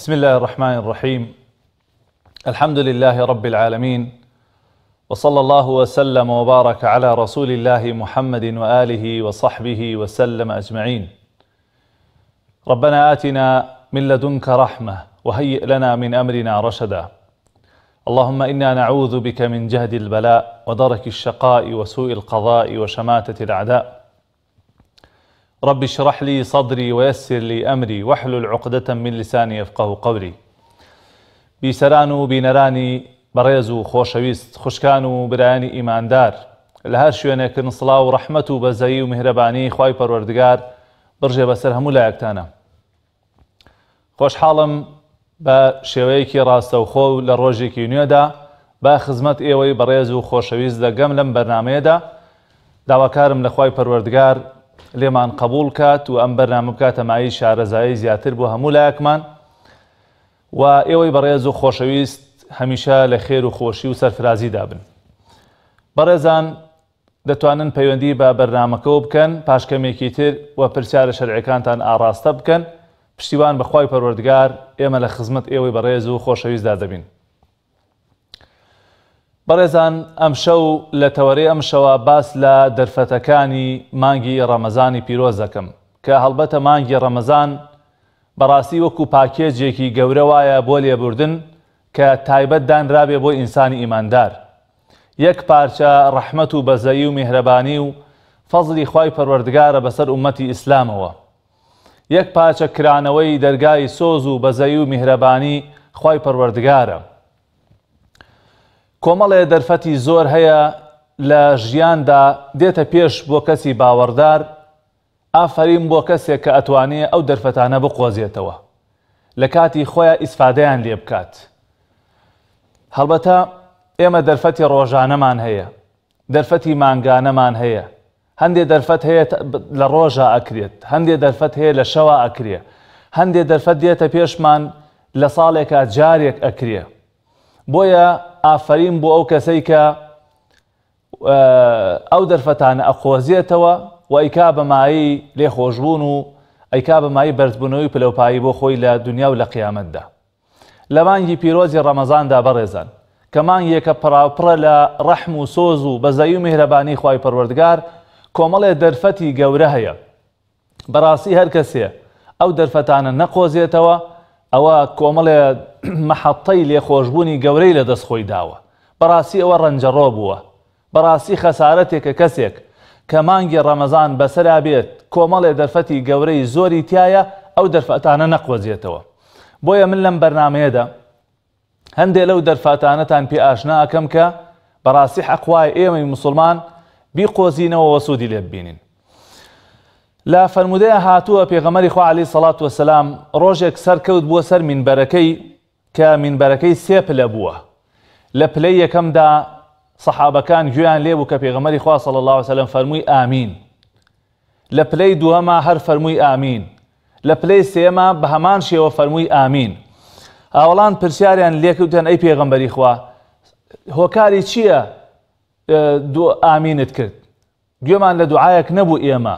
بسم الله الرحمن الرحيم. الحمد لله رب العالمين، وصلى الله وسلم وبارك على رسول الله محمد وآله وصحبه وسلم أجمعين. ربنا آتنا من لدنك رحمة وهيئ لنا من أمرنا رشدا. اللهم إنا نعوذ بك من جهد البلاء ودرك الشقاء وسوء القضاء وشماتة الأعداء. رب اشرح لي صدري ويسر لي أمري واحلل عقدة من لساني يفقه قولي. بیسەران و بینەرانی بەڕێز و خۆشەویست، خوشکان و برایانی ئیماندار، لە هەر شوێنێکن سڵاو و ڕەحمەت و بەزەیی و میهرەبانی خوای پەروەردگار بڕژێ بەسەر هەموو لایەکتانە. خۆشحاڵم بە شێوەیەکی ڕاستەوخۆ و لە ڕۆژێکی نوێدا بە خزمەت ئێوەی بەڕێز و خۆشەویست دەگەم لەم بەرنامەیەدا. داواکارم لە خوای پەروەردگار لێمان قبول کات و ئەم بەرنامە بکاتە مای شارەزایی زیاتر بۆ هەموو لایەکمان، و ئێوەی بەڕێز و خۆشەویست هەمیشە لە خێر و خۆشی و سەرفرازیدا بن. بەڕێزان، دەتوانن پەیوەندی بە بەرنامەکەەوە بکەن، پاشکەمێکی تر و پرسیارە شەرعیەکانتان ئاڕاستە بکەن. پشتیوان بەخوای پەروەردگار ئێمە لە خزمەت ئێوەی بەڕێز و خۆشەویستدا دەبین. بەڕێزان، ئەم شەو لە تەوەرەی ئەم شەوە باس لە دەرفەتەکانی مانگی ڕەمەزانی پیرۆز دەکەم کە هەڵبەتە مانگی ڕەمەزان بەڕاستی وەکو پاکێجێکی گەورە وایە بۆ لێبوردن کە تایبەت دانرابێ بۆ ئینسانی ئیماندار. یەک پارچە ڕەحمەت و بەزەیی و میهرەبانی و فەزلی خوای پەروەردگارە بەسەر ئومەتی ئیسلامەوە. یەک پارچە کرانەوەی دەرگای سۆز و بەزەیی و میهرەبانی خوای پەروەردگارە. کۆمەڵێ دەرفەتی زۆر هەیە لە ژیاندا دێتە پێش بۆ کەسی باوەڕدار. ئافرین بۆ کەسێک کە ئەتوانێت ئەو دەرفەتانە بقۆزێتەوە، لە کاتی خۆیان ئیسفادەیان لێ بکات. هەڵبەتە ئێمە دەرفەتی ڕۆژانەمان هەیە، دەرفەتی مانگانەمان هەیە، هەندێک دەرفەت هەیە لە ڕۆژە ئەکرێت، هەندێک دەرفەت هەیە لە شەوە ئەکرێ، هەندێک دەرفەت دێتە پێشمان لە ساڵێکە جارێک ئەکرێ. بۆیە ئافرین بۆ ئەو کەسەی کە ئەو دەرفەتانە ئەقۆزێتەوە و ئەیکا بەمایی لێخۆشبوون و ئەیکا بەمایی بەرزبوونەوەی پلەپایی بۆ خۆی لە دنیا و لە قیامەتدا. لە مانگی پیرۆزی ڕەمەزاندا بەڕێزان، کە مانگیەکە پڕە لە ڕەحم و سۆز و بەزەیی و میهرەبانی خوای پەروەردگار، کۆمەڵێ دەرفەتی گەورە هەیە. بەڕاستی هەر کەسێ ئەو دەرفەتانە نەقۆزێتەوە، ئەوە کۆمەڵێ مەحەطەی لێخۆشبوونی گەورەی لە دەست خۆی داوە. بەڕاستی ئەوە ڕەنجەڕۆ بووە. بەڕاستی خەسارەتێکە کەسێک کە مانگی ڕەمەزان بەسەرا بێت کۆمەڵێ دەرفەتی گەورەی زۆری تایە ئەو دەرفەتانە نەقۆزێتەوە. بۆیە من لەم بەرنامەیەدا هەندێک لەو دەرفەتانەتان پێ ئاشنا ئەکەم کە بەڕاستی حەقوای ئێمەی موسڵمان بیقۆزینەوە و سوودی لێ ببینین. لە فەرمودەیە هاتووە پێغەمبەری خوا عەلەیهی سەڵات وەسەلام ڕۆژێک سەرکەوت بووە سەر مینبەرەکەی کە مینبەرەکەی سێ پلە بووە. لە پلەی یەکەمدا سەحابەکان گوێیان لێبوو کە پێغەمبەری خوا صلی الله علیه وسلم فەرمووی ئامین. لە پلەی دووەما هەر فەرمووی ئامین. لە پلەی سێما بە هەمان شێوە فەرمووی ئامین. هاوڵان پرسیاریان لێکەوتیان ئەی پێغەمبەری خوا، هۆکاری چییە ئامینت کرد؟ گوێمان لە دوعایەک نەبوو ئێمە.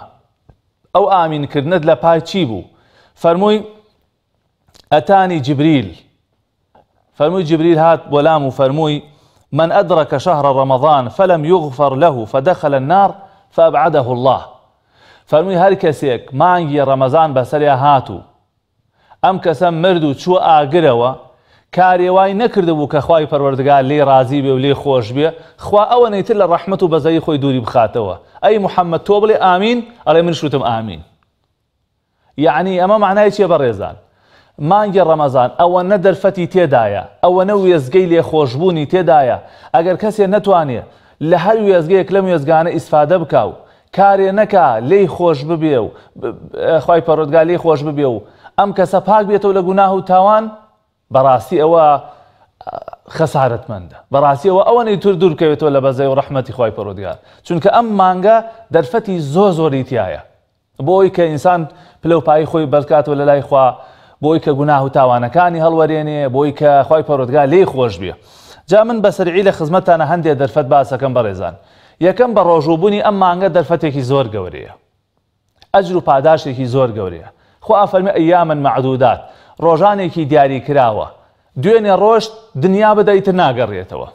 ئەو ئامینکردنت لە پای چی بوو؟ فەرمووی ئەتانی جبریل. فەرمووی جبریل هات بۆ لام و فەرمووی من أدرك شهر رمضان فلم يغفر له فدخل النار فأبعده الله. فەرمووی هەر کەسێک مانگی ڕەمەزان بەسەریا هاتوو، ئەم کەسە مرد و چووە ئاگرەوە، کارێوای نەکردبوو کە خوای پەروەردگار لێی رازی بێ و لێی خۆش بێ، خوا ئەوە نەیتر لە ڕەحمەت و بەزەیی خۆی دووری بخاتەوە. ئەی محەممەد تۆ بڵێ ئامین، ئەڵێ من شوتم ئامین. یعنی ئەمە معنای چیە بەڕێزان؟ مانگی ڕەمەزان ئەوەنە دەرفەتی تێدایە، ئەوەنە وێزگەی لێخۆشبوونی تێدایە. ئەگەر کەسێ نەتوانێت لە هەر وێزگەیەک لەم وێزگانە ئیسفادە بکە و کارێ نەکا لێی خۆش ببێ و خوای پەروەردگار لێی خۆش ببێ و ئەم کەسە پاک بێتەوە لە گوناه و تاوان، بەڕاستی ئەوە خەسارەتمەندە. بەڕاستی ئەوە نەیتر دوور بکەوێتەوە لە بەزەی و ڕەحمەتی خوای پەروەردگار، چونکە ئەم مانگە دەرفەتی زۆری تایە بۆی کە ئینسان پلەپایی خۆی بەرکاتەوە لە لای خوا، بۆی کە گوناه و تاوانەکانی هەڵوەرێنێ، بۆی کە خوای پەروەردگار لێی خۆش بێ. جا من بەسەرعی لە خزمەتانە هەندێک دەرفەت باسەکەم بەڕێزان. یەکەم بە ڕۆژوبوونی ئەم مانگە دەرفەتێکی زۆر گەورەیە، ئەجر و پاداشێکی زۆر گەورەیە. خوا فەرمی ئەیامن معدودات، ڕۆژانێکی دیاری کراوە دوێنێ ڕۆژ دنیا بدەیتر ناگەڕێتەوە.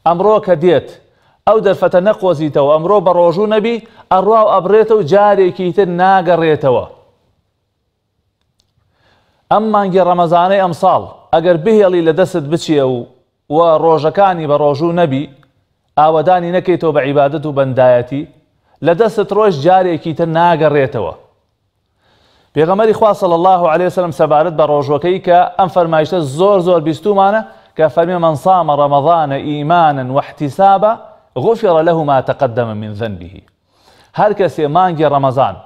ئەمڕۆ کە دێت ئەو دەرفەتە نەقۆزیتەوە ئەمڕۆ بە ڕۆژوو نەبی ئەڕوا و ئەبرێتە و جارێکی تر ناگەڕێتەوە. ئەم مانگی ڕەمەزانەی ئەمساڵ ئەگەر بهێڵی لە دەست بچێ و ڕۆژەکانی بە ڕۆژوو نەبی ئاوەدانی نەکەیتەوە بە عیبادەت و بەندایەتی لە دەستت ڕۆژ جارێکی تر ناگەڕێتەوە. پێغەمبەری خوا صلی الله علیه وسلم سەبارەت بە ڕۆژوەکەی کە ئەم فەرمایشتە زۆر بیستومانە کە فەرمێ من صام رمضان إيمانا واحتسابا غفر له ما تقدم من ذنبه. هەر کەسێ مانگی ڕەمەزان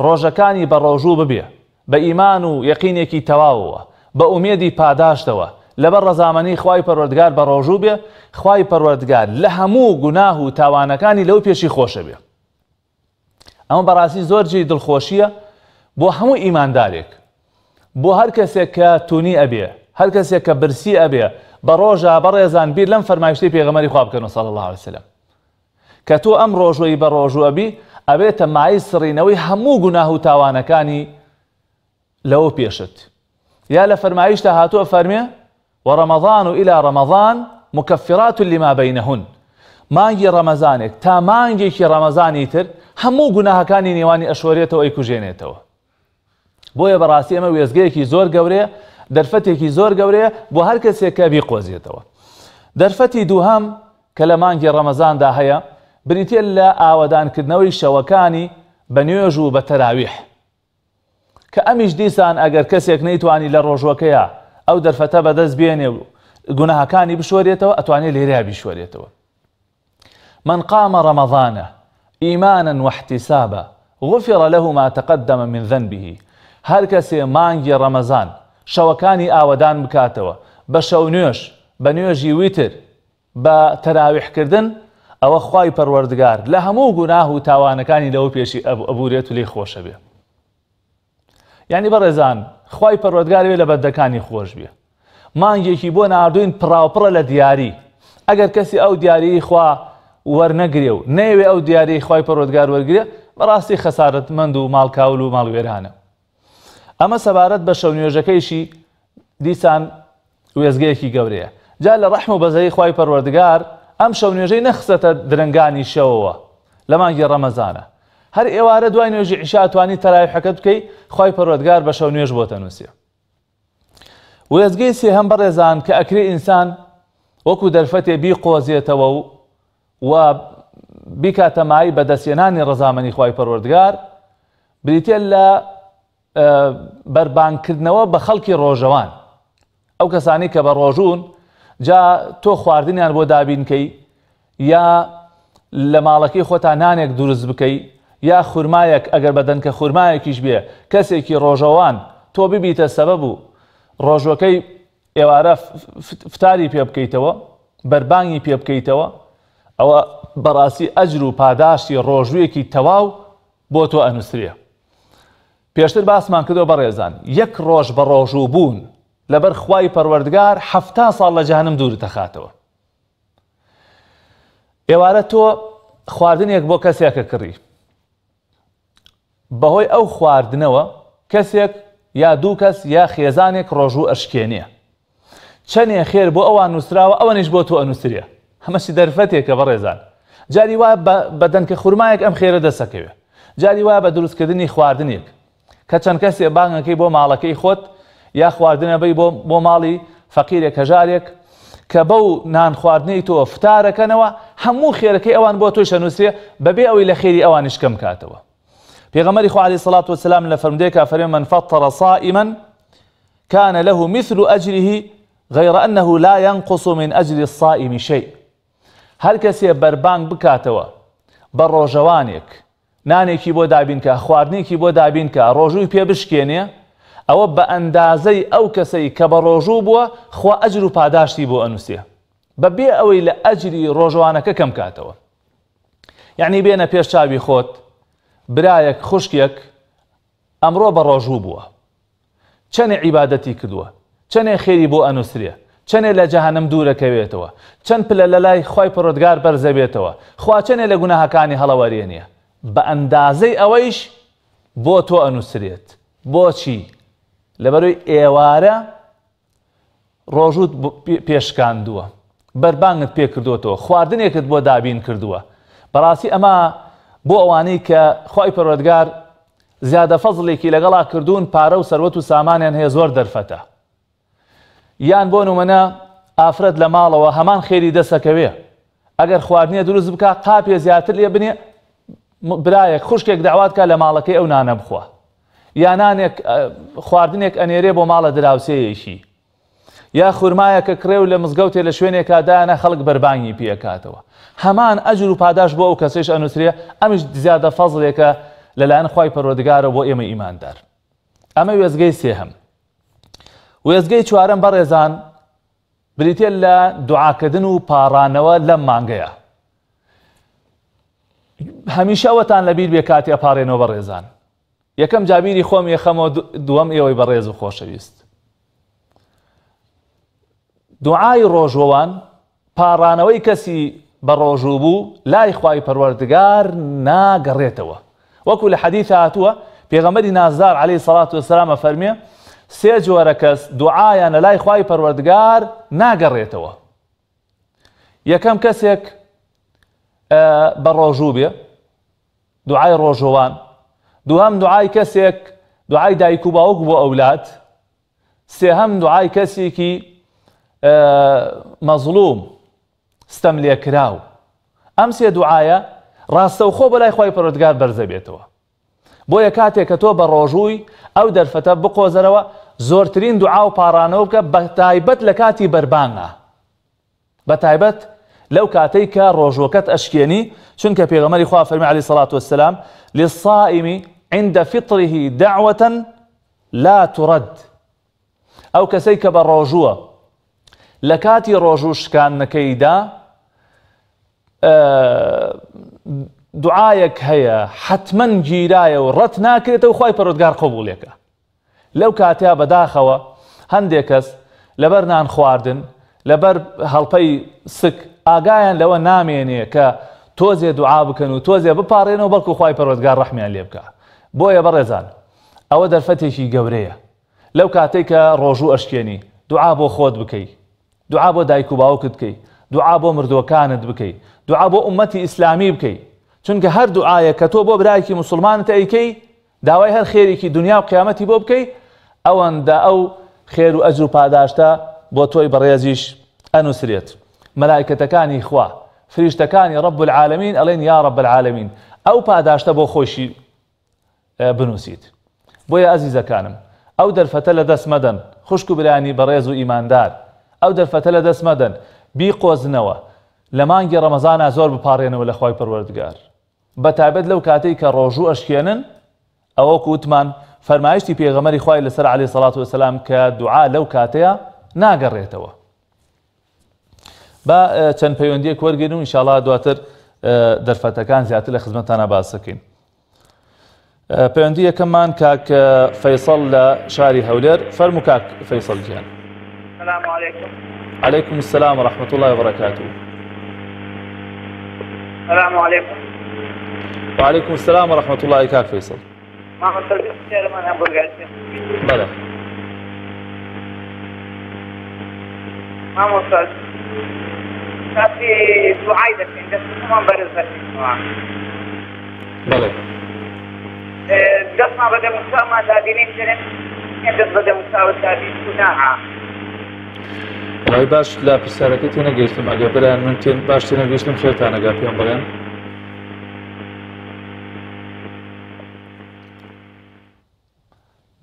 ڕۆژەکانی بە ڕۆژوو ببێ بە ئیمان و یەقینێکی تەواوەوە بە ئومێدی پاداشتەوە لەبەر ڕەزامەنی خوای پەروەردگار بە ڕۆژوو بێ خوای پەروەردگار لە هەموو گوناه و تاوانەکانی لەو پێشی خۆشە بێ. ئەمە بەڕاستی زۆر جێی دڵخۆشیە بۆ هەموو ئیماندارێک، بۆ هەر کەسێک کە تونی ئەبێ، هەر کەسێک کە برسی ئەبێ بە ڕۆژە بەڕێزان بیر لەم فەرمایشتەی پێغەمبەری خوا بکەنەوە صلی الله علیه وسلم کە تۆ ئەم ڕۆژوەی بە ڕۆژوو ئەبی ئەبێتە مای سڕینەوەی هەموو گوناه و تاوانەکانی لەوە پێشت. یا لە فەرمایشتە هاتووە فەرمێ وەڕەمەضان إلى رمضان مكفرات لما بينهن. مانگی ڕەمەزانێک تا مانگێکی ڕەمەزانی تر هەموو گوناهەکانی نێوانی ئەشۆرێتەوە ئەیکوژێنێتەوە. بۆیە بەڕاستی ئەمە وێزگەیەکی زۆر گەورەیە، دەرفەتێکی زۆر گەورەیە بۆ هەر کەسێک کە بیقۆزێتەوە. دەرفەتی دووهەم کە لە مانگی ڕەمەزاندا هەیە بریتە لە ئاوەدانکردنەوەی شەوەکانی بە نوێژ و بە تەراویح کە ئەمیش دیسان ئەگەر کەسێک نەیتوانی لە ڕۆژوەکەیە ئەو دەرفەتە بەدەست بێنێ و گوناهەکانی بشۆرێتەوە ئەتوانێت لێرەیە بیشۆرێتەوە. من قام رمضان إيمانا واحتسابا غفر له ما تقدم من ذنبه. هەر کەسێ مانگی ڕەمەزان شەوەکانی ئاوەدان بکاتەوە بە شەو نوێژ بە نوێژی ویتر بە تەراویحکردن ئەوە خوای پەروەردگار لە هەموو گوناه و تاوانەکانی لەوە پێشی ئەبورێت و لێی خۆشە بێ. یعنی بەڕێزان خوای پەروەردگار لە بەندەکانی خۆش بێ. مانگێکی بۆ ناردوین پڕاوپڕە لە دیاری. ئەگەر کەسی ئەو دیاریی خوا وەرنەگرێ و نەیەوێ ئەو دیاریی خوای پەروەردگار وەرگرێ بەڕاستی خەسارەتمەند و ماڵکاول و ماڵوێرانە. ئەمە سەبارەت بە شەو نوێژەکەیشی دیسان وێزگەیەکی گەورەیە. جا لە ڕەحم و بەزەی خوای پەروەردگار ئەم شەو نوێژەی نەخسەتە درنگانی شەوەوە لە مانگی ڕەمەزانە. هەر ئێوارە دوای نوێژی عیشا توانی تەراویحەکەت بکەی خوای پەروەردگار بە شەو نوێژ بۆتە نووسێ. وێزگەی سێهەم بەڕێزان کە ئەکرێ ئینسان وەکو دەرفەتێ بیقۆزێتەوە و بیکاتە مای بەدەستێنانی ڕەزامەنی خوای پەروەردگار بریتێ لە بەربانکردنەوە بە خەڵکی ڕۆژەوان. ئەو کەسانی کە بە ڕۆژوون جا تۆ خواردنیان بۆ دابینکەی یا لە ماڵەکەی خۆتا نانێک دروست بکەی یا خورمایەک ئەگەر بەدەن کە خورمایەکیش بێ کەسێکی ڕۆژەوان تۆ ببیتە سەبەب و ڕۆژوەکەی ئێوارە فتاری پێ بکەیتەوە بەربانگی پێ بکەیتەوە ئەوە بەڕاستی ئەجر و پاداشتی ڕۆژوویەکی تەواو بۆ تۆ ئەنووسرێ. پێشتر باسمان کردەوە بەڕێزان یەک ڕۆژ بە ڕۆژوو بوون لەبەر خوای پەروەردگار 70 ساڵ لە جەهەنەم دوورت دەخاتەوە. ئێوارە تۆ خواردنێک بۆ کەسێکە کڕی بەهۆی ئەو خواردنەوە کەسێک یا دوو کەس یا خێزانێک ڕۆژوو ئەشکێنێ چەندێ خێر بۆ ئەوان نووسراوە ئەوەنیش بۆ تۆ ئەنووسرێ. هەمەشی دەرفەتێکە بەڕێزان. جاری وایە بەدەن کە خورمایەک ئەم خێرە دەسەکەوێ، جاری وایە بە دروستکردنی خواردنێک کە چەند کەسێ بانگەکەی بۆ ماڵەکەی خۆت یا خواردنەبەی بۆ ماڵی فەقیرێک هەژارێک کە بەو نان خواردنەی تۆ فتارەکەنەوە هەموو خێرەکەی ئەوان بۆ تۆی شەنووسێ بەبێ ئەوەی لە خێری ئەوانیش کەم کاتەوە. پێغەمبەری خوا عەلەیهی سەڵات وەسەلام لە فەرمودەیەکا فەرمێ من فەطەرە صائما كان له مثل أجره غير أنه لا ينقص من أجر الصائم شيء. هەر کەسێ بەربانگ بکاتەوە بە ڕۆژەوانێک نانێکی بۆ دابینکە خواردنێکی بۆ دابینکە ڕۆژووی پێ بشکێنێ ئەوە بە ئەندازەی ئەو کەسەی کە بە ڕۆژوو بووە خوا ئەجر و پاداشتی بۆ ئەنووسێ بەبێ ئەوەی لە ئەجری ڕۆژەوانەکە کەم کاتەوە. یعنی بێنە پێش چاوی خۆت برایەک خوشکێک ئەمڕۆ بە ڕۆژوو بووە چەندێ عیبادەتی کردووە چەندێ خێری بۆ ئەنووسرێ چەندێ لە جەهەنەم دوورەکەوێتەوە چەند پلە لە لای خوای پەروەردگار بەرزەبێتەوە خوا چەندێ لە گوناهەکانی هەڵەوەرێنێ بە ئەندازەی ئەوەیش بۆ تۆ ئەنووسرێت. بۆچی؟ لەبەرەوەی ئێوارە ڕۆژوت پێشکاندووە، بەربانگت پێ کردوتەوە، خواردنێکت بۆ دابین کردووە. بەڕاستی ئەمە بۆ ئەوانەی کە خی پەروەردگار زیادە فەزڵێکی لەگەڵا کردوون، پارە و سەروەت و سامانیان هەیە زۆر دەرفەتە. یان بۆ نمونە ئافرەت لە ماڵەوە هەمان خێری دەسەکەوێ، ئەگەر خواردنیە دروست بکە قاپێ زیاتر لێ بنێ، برایەک خوشکێک داوات کە لە ماڵەکەی ئەو نانە بخوا، یانانێک خواردنێک ئەنێرێ بۆ ماڵە دراوسەیەشی، یا خورمایە کە کرێ و لە مزگەوتێ لە شوێنێکا دایانە خەڵک بەربانگی پێکاتەوە. هەمان ئەجر و پاداش بۆ ئەو کەسێش ئەنووسرێ، ئەمیش زیادە فەزڵێکە لەلایەن خی پەروەردگارە بۆ ئێمە ئیماندار. ئەمە وێزگەی سێهەم. وێزگەی چوارەم بەڕێزان بریتێ لە دوعاکردن و پاڕانەوە لەم مانگەیە. هەمیشە ئەوەتان لەبیر بێ کاتی ئەپارێنەوە بەڕێزان. یەکەم جابیری خۆم یەخەمەوە، دووەم ئێوەی بەڕێز و خۆشەویست. دوعای ڕۆژوەوان، پاڕانەوەی کەسی بە ڕۆژوو بوو لای خوای پەروەردگار ناگەڕێتەوە. وەکو لە حەدیث هاتووە پێغەمبەری نازدار عەلەیهی سەڵات وەسەلام ئەفەرمێ سێ جۆرە کەس دوعایانە لای خوای پەروەردگار ناگەڕێتەوە. یەکەم کەسێک بە ڕۆژوو بێ، دوعای ڕۆژوەوان. دووهەم دوعای کەسێک دوعای دایک و باوک بۆ ئەولاد. سێهەم دوعای کەسێکی مەزلوم ستەم لێکراو. ئەم سێ دوعایە ڕاستەوخۆ بەلای خوای پەروەردگار بەرزە بێتەوە. بۆیە کاتێک کە تۆ بە ڕۆژووی ئەو دەرفەتە بقۆزەرەوە، زۆرترین دوعا و پاڕانەوە بکە، بە تایبەت لە کاتی بەربانگە، بە تایبەت لەو کاتەی کە ڕۆژوەکەت ئەشکێنی، چونکە پێغەمبەری خوا فەرمی عەلەیهی سەڵات وەسەلام للصائم عند فطره دعوة لا ترد. ئەو کەسەی کە بە ڕۆژووە لە کاتی ڕۆژوو شکانەکەیدا دوعایەک هەیە حتمەن گیرایە و ڕەت ناکرێتەوە، خوای پەروەردگار قبوڵێکە. لەو کاتیا بەداخەوە هەندێک کەس لەبەر نان خواردن، لەبەر هەڵپەی سک ئاگایان لەوە نامێنێ کە تۆزێ دوعا بکەن و تۆزێ بپارێنەوە، بەڵکو خوای پەروەردگار ڕەحمیان لێ بکە. بۆیە بەڕێزان ئەوە دەرفەتێکی گەورەیە. لەو کاتێک کە ڕۆژوو ئەشکێنی، دوعا بۆ خۆت بکەی، دوعا بۆ دایک و باوکت بکەی، دوعا بۆ مردووەکانت بکەی، دوعا بۆ ئومەتی ئیسلامی بکەی. چونکە هەر دوعایە کە تۆ بۆ برایەکی موسڵمانت ئەیکەی، داوای هەر خێرێکی دنیا و قیامەتی بۆ بکەی، ئەوەندە ئەو خێر و ئەجر و پاداشتە بۆ تۆی بەڕێزیش ئەنووسرێت. مەلایکەتەکانی خوا، فریشتەکانی ڕەب العالەمین ئەڵێن یا ڕەب العالەمین، ئەو پاداشتە بۆ خۆشی بنووسیت. بۆیە ئەزیزەکانم، ئەو دەرفەتە لە دەست مەدەن، خوشک و برانی بەڕێز و ئیماندار، ئەو دەرفەتە لە دەست مەدەن، بیقۆزنەوە، لە مانگی ڕەمەزانە زۆر بپارێنەوە لە خوای پەروەردگار، بە تایبەت لەو کاتەی کە ڕۆژوو ئەشکێنن. ئەوە کوتمان فەرمایشتی پێغەمبەری خوای لەسەر عەلەیهی سەڵات وەسەلام کە دوعا لەو کاتەیە ناگەڕێتەوە. با چەند پەیوەندیەک وەرگێنن و ئینشاڵڵا دواتر دەرفەتەکان زیاتر لە خزمەتتانە باس دەکەین. پەیوەندی یەکەممان کاک فەیسەڵ لە شاری هەولێر. فەرموو کاک فەیسەڵ گیان. السلام عليكم. عليكم السلام ورحمة الله وبركاته. السلام عليكم. وعليكم السلام ورحمة الله. كاك فيصل. ما مصدق السير من أبو القاسم. بلى. ما مصدق. في دعاء ذكين بس ما برز ذكين. بلى. دس ما بدأ مسامة تابينين سنة. دس بدأ مساوي تابين صناعة. والله باش لا بسارەکەی تێنە گەیشتم، ئەگە بەلایەن من باش تێنە گەیشتم خێرتانەگا پێم بڵێن.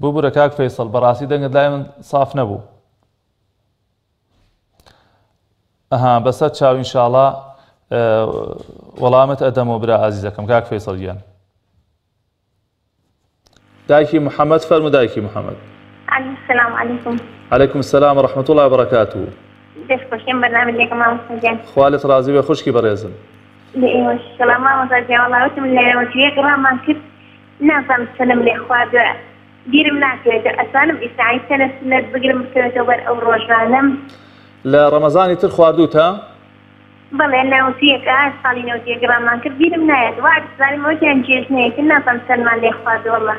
بوو کاک فەیسەڵ، بەڕاستی دەنگت لای من ساف نەبوو. ئەها بەسەر چاو ئینشاڵڵا وەڵامت ئەدەمەوە برا ئازیزەکەم. کاک فەیسەڵ گیان. دایکی محەممەد فەرموو. دایکی محەممەد. السلام عليكم. عليكم السلام ورحمة الله وبركاته. دەستخۆشیان بەرنامەجێکم مامۆستاجان. خوالت ڕازی بێ، خوشکی بەڕێزم. ئێوەشەڵام مامۆستاجان، وەڵا وتم لەوەیەک ڕامان کرد نازانم سەلەم لێ خواردووە، بیرم ناکرێت ئەسانم ئیسعی سەنە سنەت بگرم بکەوێتەوە بەر ئەو ڕۆژانەم. لە ڕەمەزانی تر خواردووت ها؟ بەڵێ ناوتیەکە ساڵی نەوتیەک ڕامان کرد بیرم نایەت، وا زانیمەوەتیان جێژنەیەکن نازانم سەلمان لێ خواردووە. وەڵا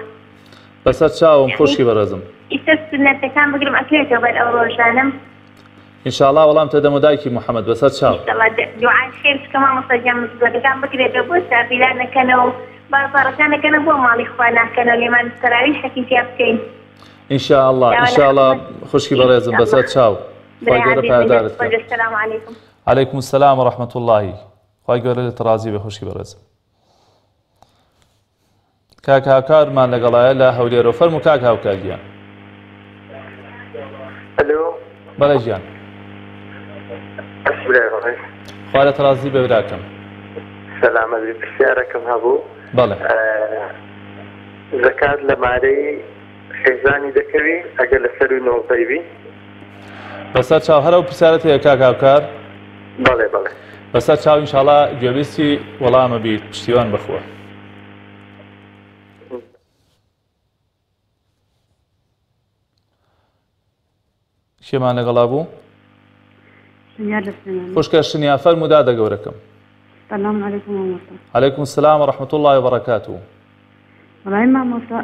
بەسەر چاوم خوشکی بەڕێزم. ئیتر سنەتەکان بگرم ئەکرێتەوە بەر ئەو ڕۆژانم ئینشاءڵڵا وەڵام تەدەم و دایکی محەممەد بەسەر چاو دوعای خێر بکەم مامۆستاجیان مزگەوتەکان بکرێتەوە بۆ سافیلان نەکەنەوە و بازاڕەکانەکەنە بۆ ماڵی خوا ناکەنەوە لێمان سەراوی حەکیتیا بکەین ئینشاءڵڵا ئینشاءڵڵا خوشکی بەڕێزم بەسەر چاو خی گەورە پایدارت کە السلام علیکم عەلەیکم السلام وەڕەحمەت اللهی خی گەورە لێت ڕازی بە خوشکی بەڕێزم کاک هاوکارمان لەگەڵایە لە هەولێرە فەرموو کاک هاوکار گیان الو بەڵێ گیان خوا لێت ڕازی بە براکەم سەلامەت پرسیارەکەم هەبوو بەڵێ زەکات لە مارەی خێزانی دەکەوی ئەگەر لەسەر و نۆپەیوی بەسەر چاو هەرە و پرسیارەت هەیە کاک هاوکار بەڵێ بەڵێ بەسەر چاو ئینشاڵڵا گوێبیستی وەڵامە بیت پشتیوان بخوە کێمان لەگەڵا بوو خوشکە شنیا فەرموو دادە گەورەکەم السلام عليكم مامۆستا عەلەیکم السلام وەڕەحمەت الله وبەرەکاتوه وەڵای مامۆستا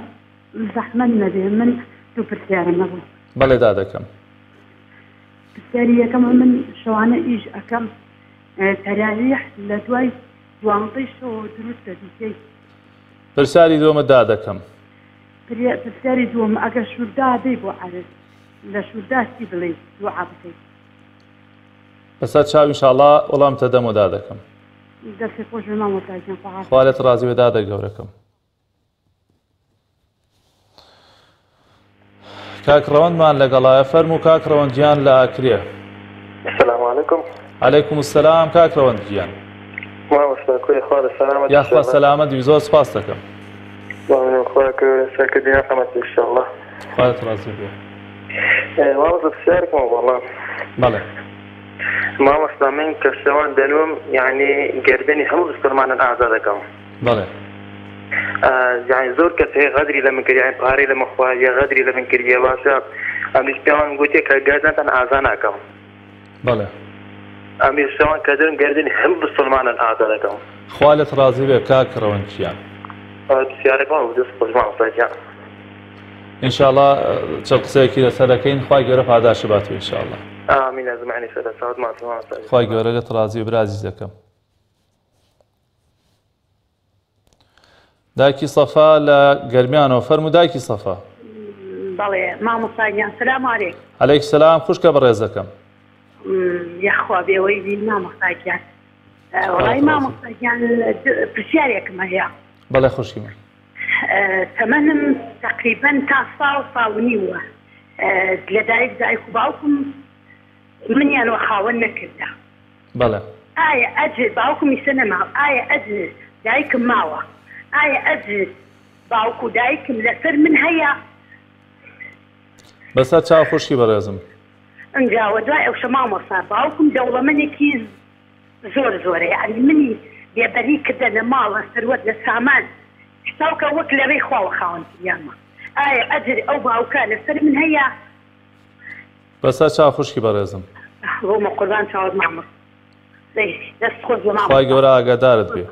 زەحمەت نەبێ من دوو پرسیارم هەبوو بەڵێ دادەکەم پرسیاری یەکەم من شەوانە ئیش ئەەکەم تەراویح لە دوای دوانزەی شەوە دروستە دیکەی پرسیاری دووەمە دادەکەم پرسیاری دووەم ئەگەر شووردا دەی بۆ عەرز لە شووردا چی بڵێ دوعا بکەیت بەسەر چاو ئینشاءڵڵا وەڵام تەدەم و دادەکەم دەستی خۆش بە مامۆستاجیان خوا خوا لێت ڕازی بە دادە گەورەکەم کاک ڕەوەندمان لەگەڵایە فەرموو کاک ڕەوەندیان لە ئاکرێ السلام عليكم عەلەیکم السلام کاک ڕەوەندیان مامۆستا کوێی خوا لە سەلامەت یاخوا سەلامەت زۆر سپاس دەکەم خوا سەرکردی ڕەحمەت ئینشاءڵڵا خوا لێت ڕازی بێ مامۆستا پرسیارێکم وەڵام بەڵێ مامۆستا من کە شەوان دەنوم یعنی گردنی هەموو مسلمانان ئازا دەکەم بەڵێ يعني زۆر کەس هەیە غەدری لە من کردی یعنی پارەی لە من خوا یا غەدری لە من کردیە باشە ئەمیش پێوان گوتێ کە گەردنتان ئازا ناکەم بەڵێ ئەمیش شەوان کە دەرم گردنی هەموو مسلمانان ئازا دەکەم خوا لێت ڕازی بێ کاک ڕەوەندیان پرسیارێکم دەست خۆش مامۆستاجیان ئینشاءڵڵا چەند قسەیەکی لەسەر دەکەین خوای گەورە پاداشی باتوە ئینشاءڵڵا ئامین ئەزمانی سەرە چاوت مامۆستا خوای گەورە لێت ڕازی بە عەزیز دەکەم دایکی سەفا لە گەرمیانەوە فەرموو دایکی سەفا بەڵێ مامۆستاجیان سەلام عەلەیکم عەلەیک سەلام خوشکە بەڕێزەکەم یاخوا بێوەی بین مامۆستاجیان وەڵای مامۆستاجیان پرسیارێکم هەیە بەڵێ خوشکی من تەمەنم تقریبەن تا ساڵ نیوە لە دایک و باوکم منیانەوە خاوەن نەکردە بەڵێ ئایا ئەجر باوکم میسە نەماوە ئایا ئەجر دایکم ماوە ئایا ئەجر باوک و دایکم لەسەر من هەیە بەسەر چاو خوشکی بەڕێزم ئەنجاوە دوای ئەوشە مامۆستا باوکم دەوڵەمەندێکی زۆرە یعنی منی بێبەری کردە لە ماڵە سەروەت لە سامان تاوکە وەک لەڕێی خواوە خاوەنیانمە ئایا ئەجر ئەو باوکە لەسەر من هەیە بەسەر چاو خوشکی بەڕێزم ڕۆمە قوربان چاوت مامۆستا دەست خۆش بە مامۆستا خوای گەورە ئاگادارت بێ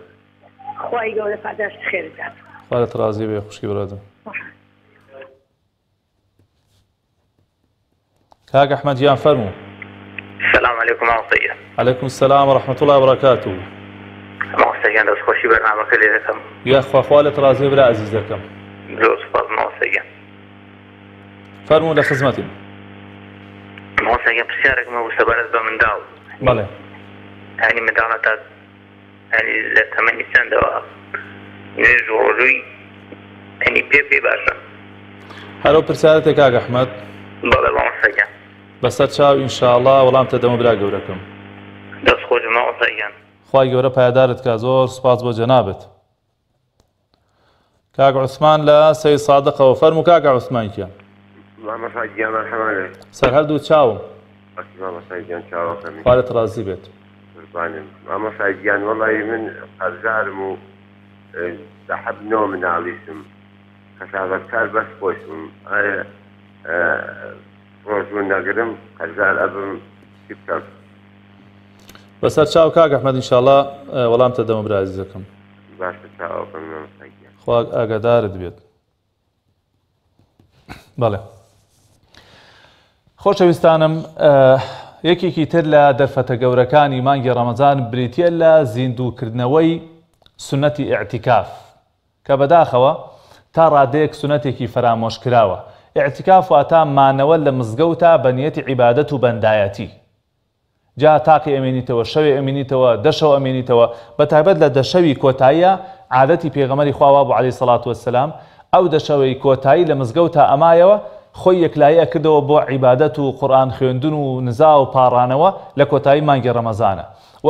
خوای گەورە پاداشت خێرت دات خوا لێت ڕازی بێ خوشکی بەڕێزم کاک ئەحمەدیان فەرموو السلام عليكم مامۆستاجیان عەلەیکم السلام وەڕەحمەت الله وبەرەکاتوه مامۆستاجیان دەستخۆشی بەرنامەکە لێ دەکەم یاخوا خوا لێت ڕازی برا عەزیز دەکەم زۆر سوپاس مامۆستاجیان فەرموو لە خزمەتیم مامۆستاجیان پرسیارێکم هەبوو سەبارەت بە منداڵ بەڵێ يعني منداڵە تا يعني لە تەمەنی چەندەوە نوێژ و ڕۆژووی يعني پێ باشە هەرەو پرسیارەتێک کاک ئەحمەد بەڵێ مامۆستاجیان بەسەر چاو ئینشاءڵڵا وەڵام تەدەمە برا گەورەکەم دەست خۆش مامۆستاجیان خوای گەورە پایدارت کە زۆر سوپاس بۆ جەنابەت کاک عوسمان لە سەی سادقەوە فەرموو کاک عوسمانکیان مامۆستاجیان مەرحەبا لێ سەر هەردوو چاوم مامۆستاجیان چاوەکەمی خوا لێت ڕازی بێت قوربانم مامۆستاجیان وەڵی من قەرزارم و سەحەب نۆ مناڵیشم کەساغەتکار بەس خۆشم ئایا ڕۆژبوون نەگرم قەرزار ئەبم چی بکەم بەسەر چاو کاک ئەحمەد ئینشاءڵڵا وەڵام تەدەمە برا عەزیزەکەم باشە چاوەکەم مامۆستاجیان خوا ئاگادارت بێت بەڵێ خۆشەویستانم یەکێکی تر لە دەرفەتە گەورەکانی مانگی ڕەمەزان بریتیە لە زیندووکردنەوەی سونەتی ئیعتیکاف کە بەداخەوە تا ڕادەیەک سونەتێکی فرامۆش کراوە. ئیعتیکاف واتە مانەوە لە مزگەوتە بە نیەتی عیبادەت و بەندایەتی. جا تاقی ئەمێنیتەوە، شەوێ ئەمێنیتەوە، دەشەوە ئەمێنیتەوە، بەتایبەت لە دەشەوی کۆتاییە عادەتی پێغەمبەری خوا بوو عەلەیهی سەڵات وەسسەلام ئەو دەشەوەی کۆتایی لە مزگەوتە ئەمایەوە خۆی یەکلایی ئەکردەوە بۆ عیبادەت و قورئان خوێندن و نزا و پاڕانەوە لە کۆتایی مانگی ڕەمەزانە و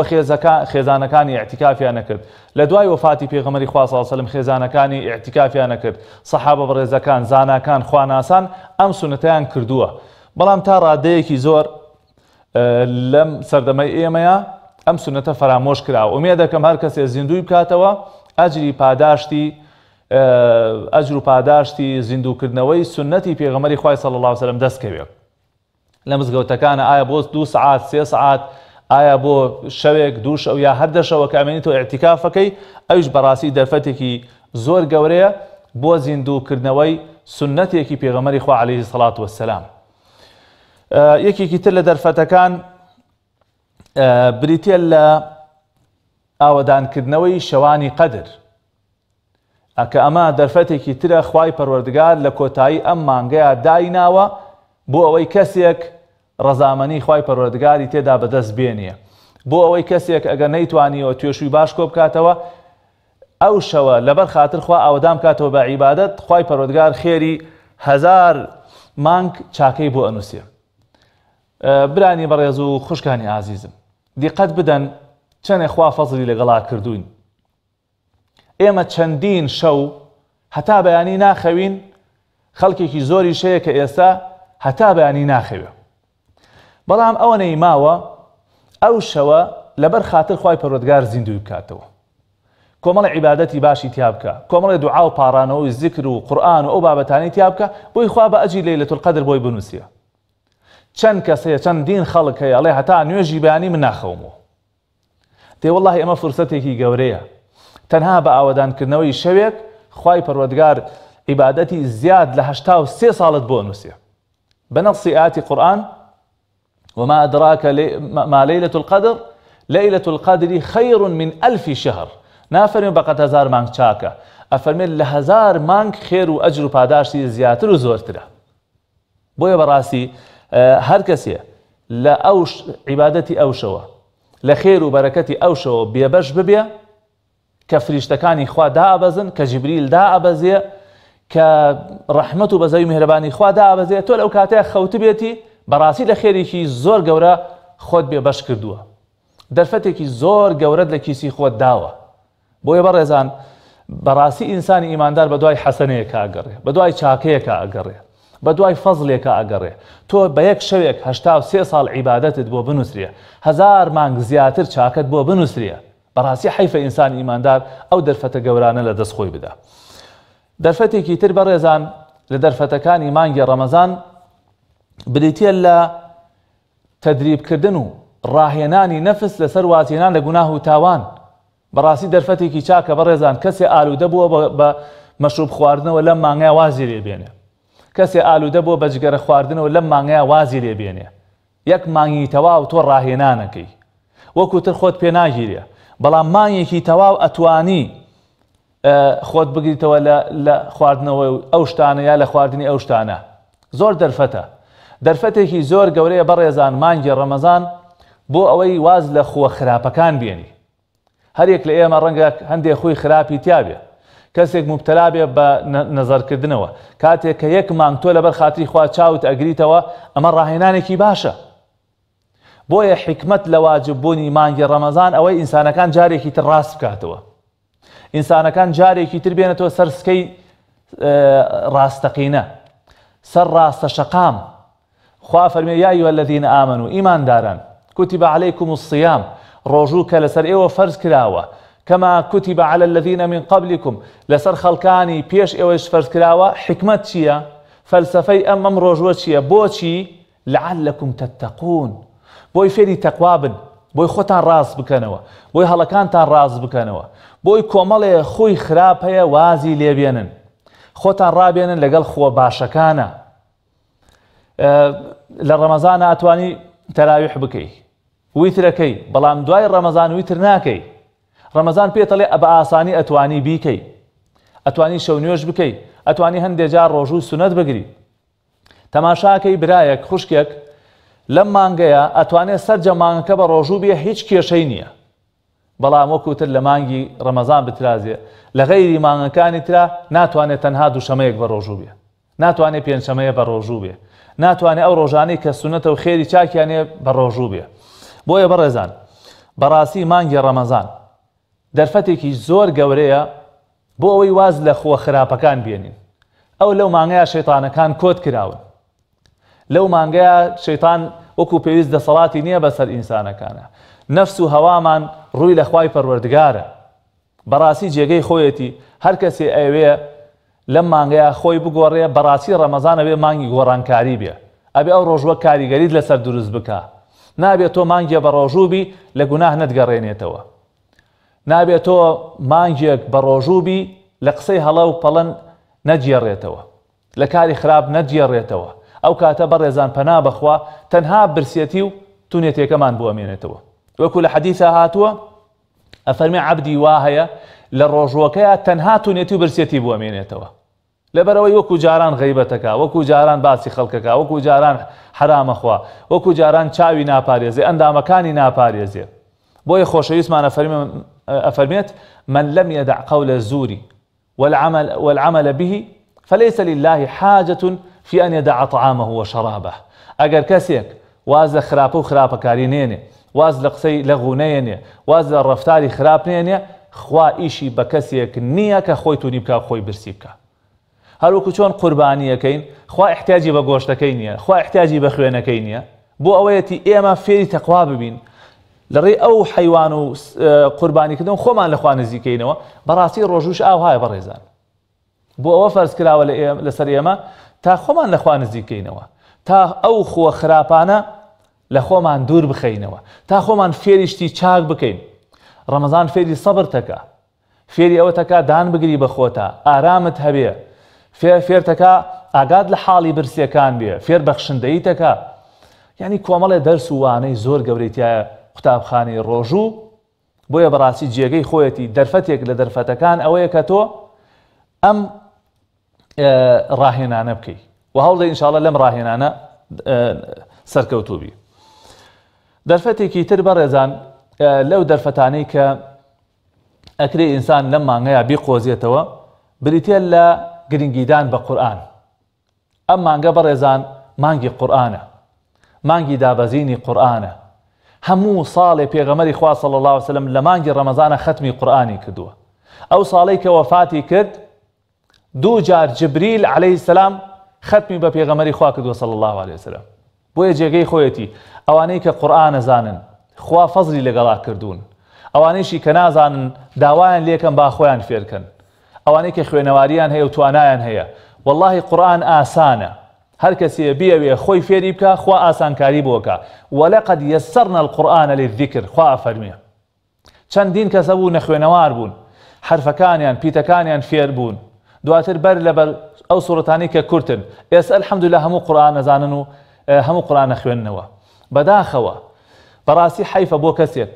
خێزانەکانی ئیعتیکافیان نەکرد. لە دوای وەفاتی پێغەمبەری خوا صلی الله علیه و سلم خێزانەکانی ئیعتیکافیان نەکرد. سەحابە بەڕێزەکان، زاناکان، خواناسان ئەم سونەتەیان کردووە. بەڵام تا ڕادەیەکی زۆر لەم سەردەمەی ئێمەیە ئەم سونەتە فرامۆش کراوە. ئومێد دەکەم هەر کەسێ زیندوی بکاتەوە ئەجر و پاداشتی زیندووکردنەوەی سونەتی پێغەمبەری خوای صلی الله علیه و سلم دەستکەوێت. لە مزگەوتەکانە ئایا بۆ 2 سعات 3 سعات، ئایا بۆ شەوێک 2 شەو یا هەر دەشەوە کە ئەمێنیتەوە ئیعتیکافەکەی، ئەویش بەڕاستی دەرفەتێکی زۆر گەورەیە بۆ زیندووکردنەوەی سونەتێکی پێغەمبەری خوا عەلەیهی سەڵات وەسسەلام. یەکێکی تر لە دەرفەتەکان بریتیە لە ئاوەدانکردنەوەی شەوانی قەدر کە ئەمە دەرفەتێکی ترە خوای پەروەردگار لە کۆتایی ئەم مانگەیە دایناوە بۆ ئەوەی کەسێک ڕەزامەنی خوای پەروەردگاری تێدا بەدەست بێنیە، بۆ ئەوەی کەسێک ئەگەر نەیتوانیەوە توێشوی باش کۆ بکاتەوە ئەو شەوە لەبەر خاتر خوا ئاوەدام کاتەوە بە عیبادەت، خوای پەروەردگار خێری 1000 مانگ چاکەی بۆ ئەنووسێ. برانی بەڕێز و خوشکانی ئازیزم، دیقەت بدەن چەندێ خوا فەزلی لەگەڵا کردوین. ئێمە چەندین شەو هەتا بەیانی ناخەوین، خەڵکێکی زۆری شەیە کە ئێستا هەتا بەیانی ناخەوێ. بەڵام ئەوە نەیماوە ئەو شەوە لەبەر خاتر خوای پەروەردگار زیندوی بکاتەوە، کۆمەڵی عیبادەتی باشی تیا بکە، کۆمەڵی دوعا و پاڕانەوەی زیکر و قورئان و ئەو بابەتانەی تیا بکە بۆی خوا بە ئەجری لەیلەتول قەدر بۆی بنووسیە. چەند کەسەیە چەندین خەڵک هەیە ئەڵێ هەتا نوێژی بەیانی من ناخەومەوە. دێ وەڵڵاهی ئەمە فرسەتێکی گەورەیە. تەنها بە ئاوەدانکردنەوەی شەوێک خوای پەروەردگار عیبادەتی زیاد لە 83 ساڵت بۆ ئەنووسێ. بەنەسی ئاەتی قورئان وما أدراك ما ليلة القدر ليلة القدر خير من 1000 شهر. نافرمێ بەقەت 1000 مانگ چاکە، ئەفەرمێت لە 1000 مانگ خێر و ئەجر و پاداشتی زیاتر و زۆرترە. بۆیە بەڕاستی هەر کەسێ لە ئەو عیبادەتی ئەو شەوە لە خێر و بەرەکەتی ئەو شەوە بێبەش ببێ کە فریشتەکانی خوا دائەبەزن، کە جیبریل دائەبەزێ، کە ڕەحمەت و بەزەوی میهرەبانی خوا دائەبەزێ، تۆ لەو کاتەیە خەوت بێتی بەڕاستی لە خێرێکی زۆر گەورە خۆت بێبەش کردووە. دەرفەتێکی زۆر گەورەت لە کیسی خۆت داوە. بۆیە بەڕێزان بەڕاستی ئینسانی ئیماندار بە دوای حەسەنەیەکە ئەگەڕێ، بە دوای چاکەیەکە ئەگەڕێ، بە دوای فەزلێکە ئەگەڕێ. تۆ بە یەک شەوێک 83 ساڵ عیبادەتت بۆ بنووسریە، 1000 مانگ زیاتر چاکت بۆ بنووسریە. بەڕاستی حیفە ئینسانی ئیماندار ئەو دەرفەتە گەورانە لە دەست خۆی بدە. دەرفەتێکی تر بەڕێزان لە دەرفەتەکانی مانگی ڕەمەزان بریتیە لە تەدریبکردن و ڕاهێنانی نەفس لەسەر وازهێنان لە گوناه و تاوان. بەڕاستی دەرفەتێکی چاکە بەڕێزان کەسێ ئالوودە بووە بە مەشروب خواردنەوە لەم مانگەیە وازی لێ بێنێ، کەسێ ئالوودە بووە بە جگەرە خواردنەوە لەم مانگەیە وازی لێ بێنێ. یەک مانگی تەواو تۆ ڕاهێنانەکەی وەکوتر خۆت پێ ناگیرێ، بەڵام مانگێکی تەواو ئەتوانی خۆت بگریتەوە لە خواردنەوە ئەو شتانە یا لە خواردنی ئەو شتانە. زۆر دەرفەتێکی زۆر گەورەیە بەڕێزان مانگی ڕەمەزان بۆ ئەوەی واز لە خۆ خراپەکان بێنی. هەرێک لە ئێمە ڕەنگە هەندێک خۆی خراپی تیابێ، کەسێک مبتەلا بێ بە نەزەرکردنەوە، کاتێک کە یەک مانگ تۆ لەبەر خاتری خوا چاوت ئەگریتەوە، ئەمە ڕاهێنانێکی باشە. بۆیە حکمت لە واجببوونی مانگی ڕەمەزان ئەوەی ئینسانەکان جارێکی تر ڕاست بکاتەوە، ئینسانەکان جارێکی تر بێنێتەوە سەر سکەی ڕاستەقینە، سەر ڕاستە شەقام. خوا فەرمێ یا ئەیها الذین ئامنوا ئیمانداران کتب عەلەیکم الصیام، ڕۆژوو کە لەسەر ئێوە فەرز کراوە، کەما کتب عەلی الذین من قبلکم، لەسەر خەڵکانی پێش ئێوەش فەرز کراوە. حکمت چییە؟ فەلسەفەی ئەم ڕۆژوە چییە؟ بۆچی؟ لعلکم تتقون، بۆی فێری تەقوا بن، بۆی خۆتان ڕاست بکەنەوە، بۆی هەڵەکانتان ڕاست بکەنەوە، بۆی کۆمەڵێ خۆی خراپ هەیە وازی لێبێنن، خۆتان ڕابێنن لەگەڵ خۆ باشەکانە. لە ڕەمەزانە ئەتوانی تەراویح بکەی ویترەکەی بەڵام دوای ڕەمەزان ویتر ناکەی ڕەمەزان پێتەڵێ بە ئاسانی ئەتوانی بیکەی ئەتوانی شەو نوێژ بکەی ئەتوانی هەندێک جار ڕۆژوو سونەت بگری تەماشاکەی برایەک خوشکێک لەم مانگەیە ئەتوانێت سەرجە مانگەکە بە ڕۆژوو بێ هیچ کێشەی نییە بەڵام وەکوتر لە مانگی ڕەمەزان بترازێ لە غەیری مانگەکانی ترا ناتوانێت تەنها دووشەمەیەک بە ڕۆژوو بێ ناتوانێت پێنجشەمەیە بە ڕۆژوو بێ ناتوانێت ئەو ڕۆژانەی کە سونەتە و خێری چاکیانێ بە ڕۆژوو بێ بۆیە بەڕێزان بەڕاستی مانگی ڕەمەزان دەرفەتێکی زۆر گەورەیە بۆ ئەوەی واز لە خۆ خراپەکان بێنین ئەو لەو مانگەیە شەیتانەکان کۆت کراون لەو مانگەیە شەیتان وەکو پێویست دەسەڵاتی نییە بەسەر ئینسانەکانە نەفس و هەوامان ڕووی لە خوای پەروەردگارە بەڕاستی جێگەی خۆیەتی هەر کەسێ ئەوێ لەم مانگەیە خۆی بگۆڕێ بەڕاستی ڕەمەزانە بێ مانگی گۆڕانکاری بێ ئەبێ ئەو ڕۆژوە کاریگەریت لەسەر دروست بکە نابێت تۆ مانگێ بە ڕۆژووبی لە گوناه نەتگەڕێنێتەوە نابێت تۆ مانگێک بە ڕۆژووبی لە قسەی هەڵە و پەڵەن نەجێڕێتەوە لە کاری خراپ نەجێڕێتەوە ئەو کاتە بەڕێزان پەنا بەخوا تەنها برسێتی و تونێتێکەمان بوەمێنێتەوە وەکو لە حەدیثە هاتووە ئەفەرمێ عەبدی وا هەیە لە ڕۆژوەکەیە تەنها تونێتی و برسێتی بوەمێنێتەوە لەبەرەوەی وەکو جاران غەیبەتەکە وەکو جاران باسی خەڵکەکە وەکو جاران حرامەخوا وەکو جاران چاوی ناپارێزێ ئەندامەکانی ناپارێزێ بۆیە خۆشەویستمان ئەفەرمێت من لم يدع قول الزور والعمل به فليس لله حاجة في أن يدع طعامه وشرابه ئەگەر کەسێک واز لە خراپە و خراپەکاری نێنێ واز لە قسەی لەغوو نەیەنێ واز لە ڕەفتاری خراپ نێنێ خوا ئیشی بە کەسێک نییە کە خۆی تونی بکە خۆی برسی بکە هەروەکو چۆن قوربانیەکەین خوا احتیاجی بە گۆشتەکەی نییە خوا احتیاجی بە خوێنەکەی نییە بۆ ئەوەیەتی ئێمە فێری تەقوا ببین لەڕێی ئەو حەیوان و قوربانیکردن خۆمان لەخوا نزیکەینەوە بەڕاستی ڕۆژوش ئاوهایە بەڕێزان بۆ ئەوە فەرز کراوە لەسەر ئێمە تا خۆمان لەخوا نزیکەینەوە تا ئەو خۆ خراپانە لە خۆمان دوور بخەینەوە تا خۆمان فێری شتی چاک بکەین ڕەمەزان فێری سەبر تەکە فێری ئەوە تەکە دان بگری بە خۆتە ئارامت هەبێ فێر تەکە ئاگات لە حاڵی برسیەکان بێ فێر بەخشندەیی تەکە یعنی کۆمەڵێ دەرس و وانەی زۆر گەورەیتیایە قوتابخانەی ڕۆژوو بۆیە بەڕاستی جێگەی خۆیەتی دەرفەتێک لە دەرفەتەکان ئەوەیە کە تۆ ئەم ڕاهێنانە بکەی و هەوڵ دەی ئینشاڵڵا لەم ڕاهێنانە سەرکەوتوبی دەرفەتێکی تر بەڕێزان لەو دەرفەتانەی کە ئەکرێ ئینسان لەم مانگەیە بیقۆزێتەوە بریتێ لە گرنگیدان بە قورئان ئەم مانگە بەڕێزان مانگی قورئانە مانگی دابەزینی قورئانە هەموو ساڵێ پێغەمبەری خوا صلی الله علیه وسلم لە مانگی ڕەمەزانە ختمی قورئانی کردووە ئەو ساڵەی کە وەفاتی کرد دوو جار جبریل عەلەیهی سەلام ختمی بە پێغەمبەری خوا کردووە صلی الله علیه وسلم بۆیە جێگەی خۆیەتی ئەوانەی کە قورئان نەزانن خوا فەزلی لەگەڵا کردوون ئەوانەیشی کە نازانن داوایان لێکەن با خۆیان فێرکەن ئەوانەی کە خوێنەواریان هەیە و توانایان هەیە واللهی قورئان ئاسانە هەر کەسێ بیەوێ خۆی فێری بکە خوا ئاسانکاری بۆکە وەلەقەد یەسەرنا القورئان للذیکر خوا ئەفەرمێ چەندین کەسە بوو نەخوێنەوار بوون حرفەکانیان پیتەکانیان فێر بوون دواتر بەر لەبەر ئەو سوورەتانی کە کورتن ئێستا الحەمدولله هەموو قورئان نەزانن و هەموو قورئان نەخوێننەوە بەداخەوە بەڕاستی حەیفە بۆ کەسێک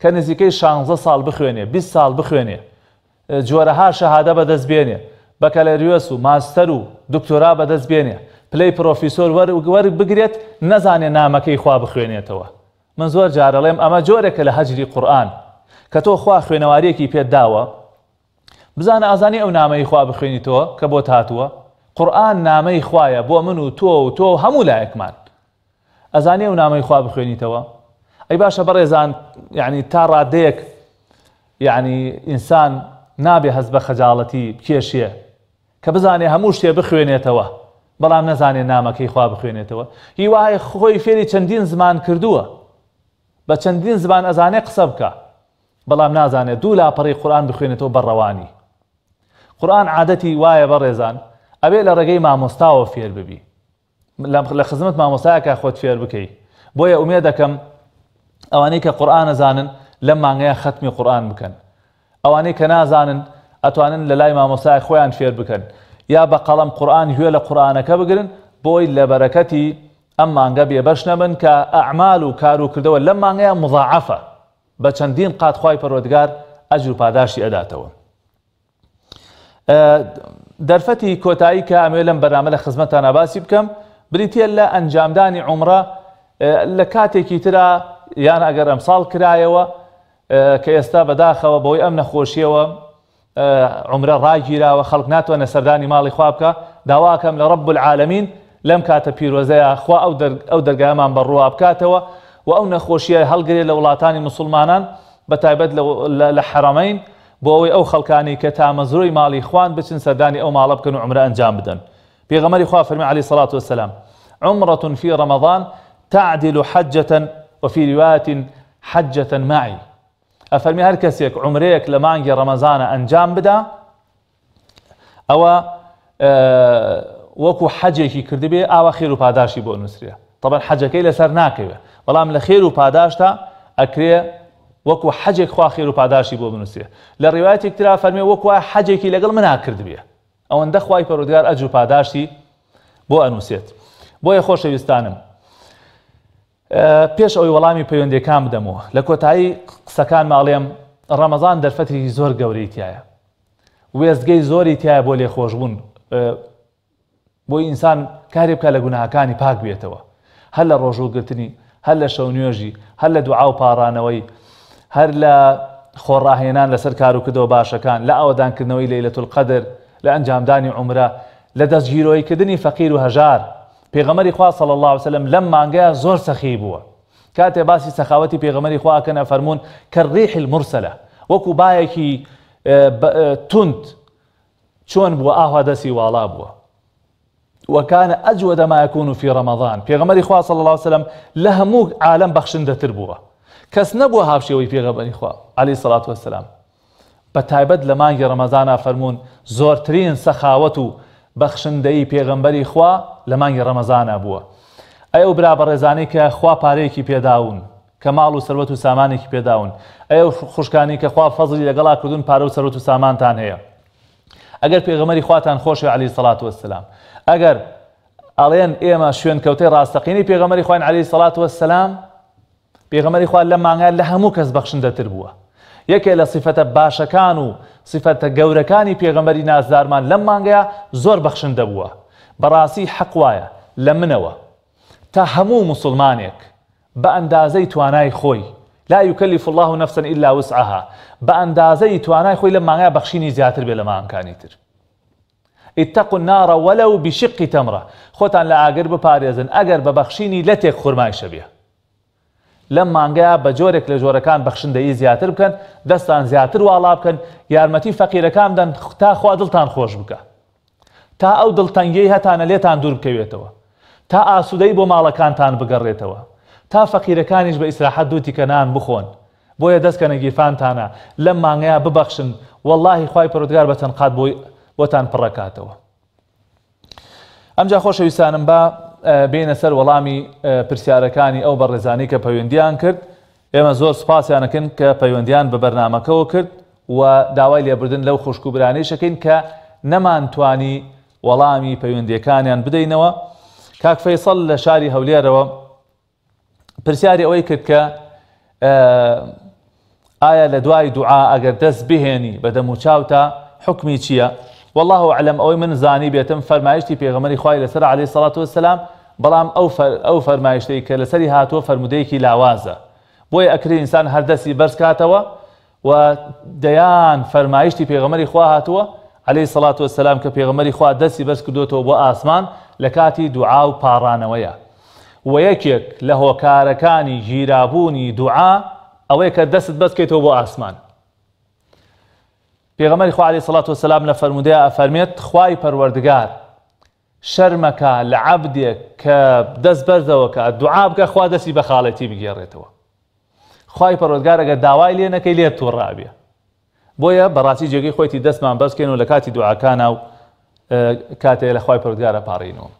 کە نزیکەی 16 ساڵ بخوێنێ 20 ساڵ بخوێنێ جۆرەها شەهادە بەدەست بێنێ بەکەلەریۆس و ماستەر و دکتۆرا بەدەست بێنێ پلەی پرۆفیسۆر وەربگرێت نەزانێ نامەکەی خوا بخوێنێتەوە من زۆر جارەڵێم ئەمە جۆرێکە لە هەجری قورئان کە تۆ خوا خوێنەواریەکی پێت داوە بزانە ئازانی ئەو نامەی خوا بخوێنیتەوە کە بۆت هاتووە قورئان نامەی خوایە بۆ من و تۆ و هەموو لایەکمان ئەزانی ئەو نامەی خوا بخوێنیتەوە ئەی باشە بەڕێزان یعنی تا ڕادەیەک یعنی ئینسان نابێ هەست بە خەجاڵەتی کێشێ کە بزانێ هەموو شتێ بخوێنێتەوە بەڵام نەزانێ نامەکەی خوا بخوێنێتەوە هی وایە خۆی فێری چەندین زمان کردووە بە چەندین زمان ئەزانێ قسە بکە بەڵام نازانێت دوو لاپەڕی قورئان بخوێنێتەوە بەڕەوانی قورئان عادەتی وایە بەڕێزان ئەبێ لە ڕێگەی مامۆستاوە فێر ببی لە خزمەت مامۆستایەکە خۆت فێر بکەی بۆیە ئومێد دەکەم ئەوانەی کە قورئان نەزانن لەم مانگەیە ختمی قورئان بکەن ئەوانەی کە نازانن ئەتوانن لە لای مامۆستای خۆیان فێر بکەن یا بە قەڵەم قورئان گوێ لە قورئانەکە بگرن بۆی لە بەرەکەتی ئەم مانگە بێبەش نەبن کە ئەعمال و کار و کردەوە لەم مانگەیە مضاعەفە بە چەندین قات خوای پەروەردگار ئەجر و پاداشی ئەداتەوە. دەرفەتی کۆتایی کە ئەمێ لەم بەرنامە لە خزمەتتان باسی بکەم بریتە لە ئەنجامدانی عومرە لە کاتێکی ترا یان ئەگەر ئەمساڵ کرایەوە کە ئێستا بەداخەوە بەوەی ئەم نەخۆشیەوە عمرە ڕاگیراوە خەڵک ناتوانە سەردانی ماڵی خوا بکە داواکەم لە رب العالمین لەم کاتە پیرۆزەیە خوا ئەو دەرگایەمان بەڕووا بکاتەوە و ئەو نەخۆشیە هەڵگرێت لە وڵاتانی موسڵمانان بەتایبەت لە حەرەمەین بۆ ئەوەی ئەو خەڵکانی کە تامەزرۆی ماڵی خوان بچن سەردانی ئەو ماڵە بکەن و عمرە ئەنجام بدەن. پێغەمبەری خوا فەرمی عەلەیهی سەڵات وەسەلام عمرة في رمضان تعدل حجة وفي رواية حجة معي. ئەفەرمی هەر کەسێک عمرەیەک لە مانگی ڕەمەزانە ئەنجام بدا ئەوە وەکو حەجێکی کردبێ ئاوا خێر و پاداشی بۆ نووسرێ. طبعا حەجەکەی لەسەر ناکەوێ بەڵام لە خێر و پاداشتا ئەکرێ وەکو حەجێک خوا خێر و پاداشی بۆ بنووسێ. لە ڕیوایەتێک ترا فەرمێ وەکو حەجێکی لەگەڵ منا کردبێ ئەوەندە خوای پەروەردگار ئەجر و پاداشی بۆ ئەنووسێت. بۆیە خۆشەویستانم پێش ئەوەی وەڵامی پەیوەندیەکان بدەمەوە لە کۆتایی قسەکان ماڵێم ڕەمەزان دەرفەتێکی زۆر گەورەی تایە وێستگەی زۆری تایە بۆ لێخۆشبوون بۆی ئینسان کارێ بکە لە گوناهەکانی پاک بێتەوە هەر لە ڕۆژوگرتنی هەر لە شەو نوێژی هەر لە دوعا و پاڕانەوەی هەر لە خۆڕاهێنان لەسەر کاروکردەوە باشەکان لە ئاوەدانکردنەوەی لەیلەتول قەدر لە ئەنجامدانی عومرە لە دەستگیرۆیکردنی فەقیر و هەژار. پێغەمبەری خوا صلی الله علیه و سلم لەم مانگەیە زۆر سەخی بووە کاتێ باسی سەخاوەتی پێغەمبەری خوا ئەکەن ئەفەرموون کەڕیح المرسلە وەکو بایەکی توند چۆن بووە ئاوا دەستی واڵا بووە. وكان أجود ما يكون في رمضان. پێغەمبەری خوا صلی الله علیه و سلم لە هەموو عالم بەخشندەتر بووە کەس نەبووە هاوشێوەی پێغەمبەری خوا عەلەیهی سەڵات وەسەلام. بەتایبەت لە مانگی ڕەمەزانە فەرموون زۆرترین سەخاوەت و بەخشندەی پێغەمبەری خوا لە مانگی ڕەمەزانە بووە. ئەو برا بەڕێزانەی کە خوا پارەیەکی پێداون کە ماڵ و سەروەت و سامانێکی پێداون ئەو خوشکانی کە خوا فەزلی لەگەڵا کردوون پارە و سەروەت و سامانتان هەیە ئەگەر پێغەمبەری خواتان خۆشە عەلەیهی سەڵات وەسەلام ئەگەر ئەڵێن ئێمە شوێن کەوتەی ڕاستەقینەی پێغەمبەری خوان عەلەیهی سەڵات وەسەلام پێغەمبەری خوا لەم مانگە لە هەموو کەس بەخشندەتر بووە. یەکێ لە صفەتە باشەکان و صفەتە گەورەکانی پێغەمبەری نازدارمان لەم مانگەیە زۆر بەخشندە بووە. بەڕاستی حەق وایە لە منەوە تا هەموو موسڵمانێک بە ئەندازەی توانای خۆی لا يكلف الله نفسا إلا وسعها بە ئەندازەی توانای خۆی لەم مانگەیە بەخشینی زیاتر بێ لە مانگەکانی تر. اتقوا النار ولو بشق تمرة. خۆتان لە ئاگر بپارێزن ئەگەر بە بەخشینی لەتێک خورمایشە بێ. لەم مانگەیە بە جۆرێک لە جۆرەکان بەخشندەیی زیاتر بکەن دەستان زیاتر واڵا بکەن یارمەتی فەقیرەکان بدەن تا خوا دڵتان خۆش بکە تا ئەو دڵتەنگیەی هەتانە لێتان دوور بکەوێتەوە تا ئاسوودەی بۆ ماڵەکانتان بگەڕێتەوە تا فەقیرەکانیش بە ئیسراحەت دووتی کەنان بخۆن بۆیە دەستکەنە گیرفانتانە لەم مانگەیە ببەخشن واللهی خوای پەروەردگار بە چەند قات بۆتان پڕەکاتەوە. ئەمجا خۆشەویستانم بە بینە سەر وەڵامی پرسیارەکانی ئەو بەڕێزانی کە پەیوەندیان کرد. ئێمە زۆر سوپاسیانەکەن کە پەیوەندیان بە بەرنامەکەەوە کرد و داوای لێبوردن لەو خوشکوبرانەی شەکەین کە نەمانتوانی وەڵامی پەیوەندیەکانیان بدەینەوە. کاک فەیسەڵ لە شاری هەولێرەوە پرسیاری ئەوەی کرد کە ئایا لە دوای دوعا ئەگەر دەست بهێنی بە دەم و چاوتە حکمی چییە؟ والله أعلم ئەوەی من زانی بێتم فەرمایشتی پێغەمبەری خوای لەسەر عەلەیهی سەڵات وەسەلام بەڵام ئەو فەرمایشتەی کە لەسەری هاتووە فەرمودەیەکی لاوازە بۆیە ئەکرێ ئینسان هەر دەستی بەرز کاتەوە و دەیان فەرمایشتی پێغەمبەری خوا هاتووە عەلەیهی سەڵات وەسەلام کە پێغەمبەری خوا دەستی بەرز کردوتەوە بۆ ئاسمان لە کاتی دوعا و پاڕانەوەیە و یەکێک لە هۆکارەکانی گیرابوونی دوعا ئەوەیە کە دەست بەرز بکەیتەوە بۆ ئاسمان. پێغەمبەری خوا عەلەیهی سەڵات وەسەلام لە فەرمودەیە ئەفەرمێت خوای پەروەردگار شەرمەکە لە عەبدێک کە دەست بەرزەوە کە دوعا بکە خوا دەستی بە خاڵەتی بگێڕێتەوە. خوای پەروەردگار ئەگەر داوای لێ نەکەی لێت تووڕابێ. بۆیە بەڕاستی جێگەی خۆیتی دەستمان بەرزکەین و لە کاتی دوعاکانە و کاتێ لە خوای پەروەردگارە پاڕینەوە.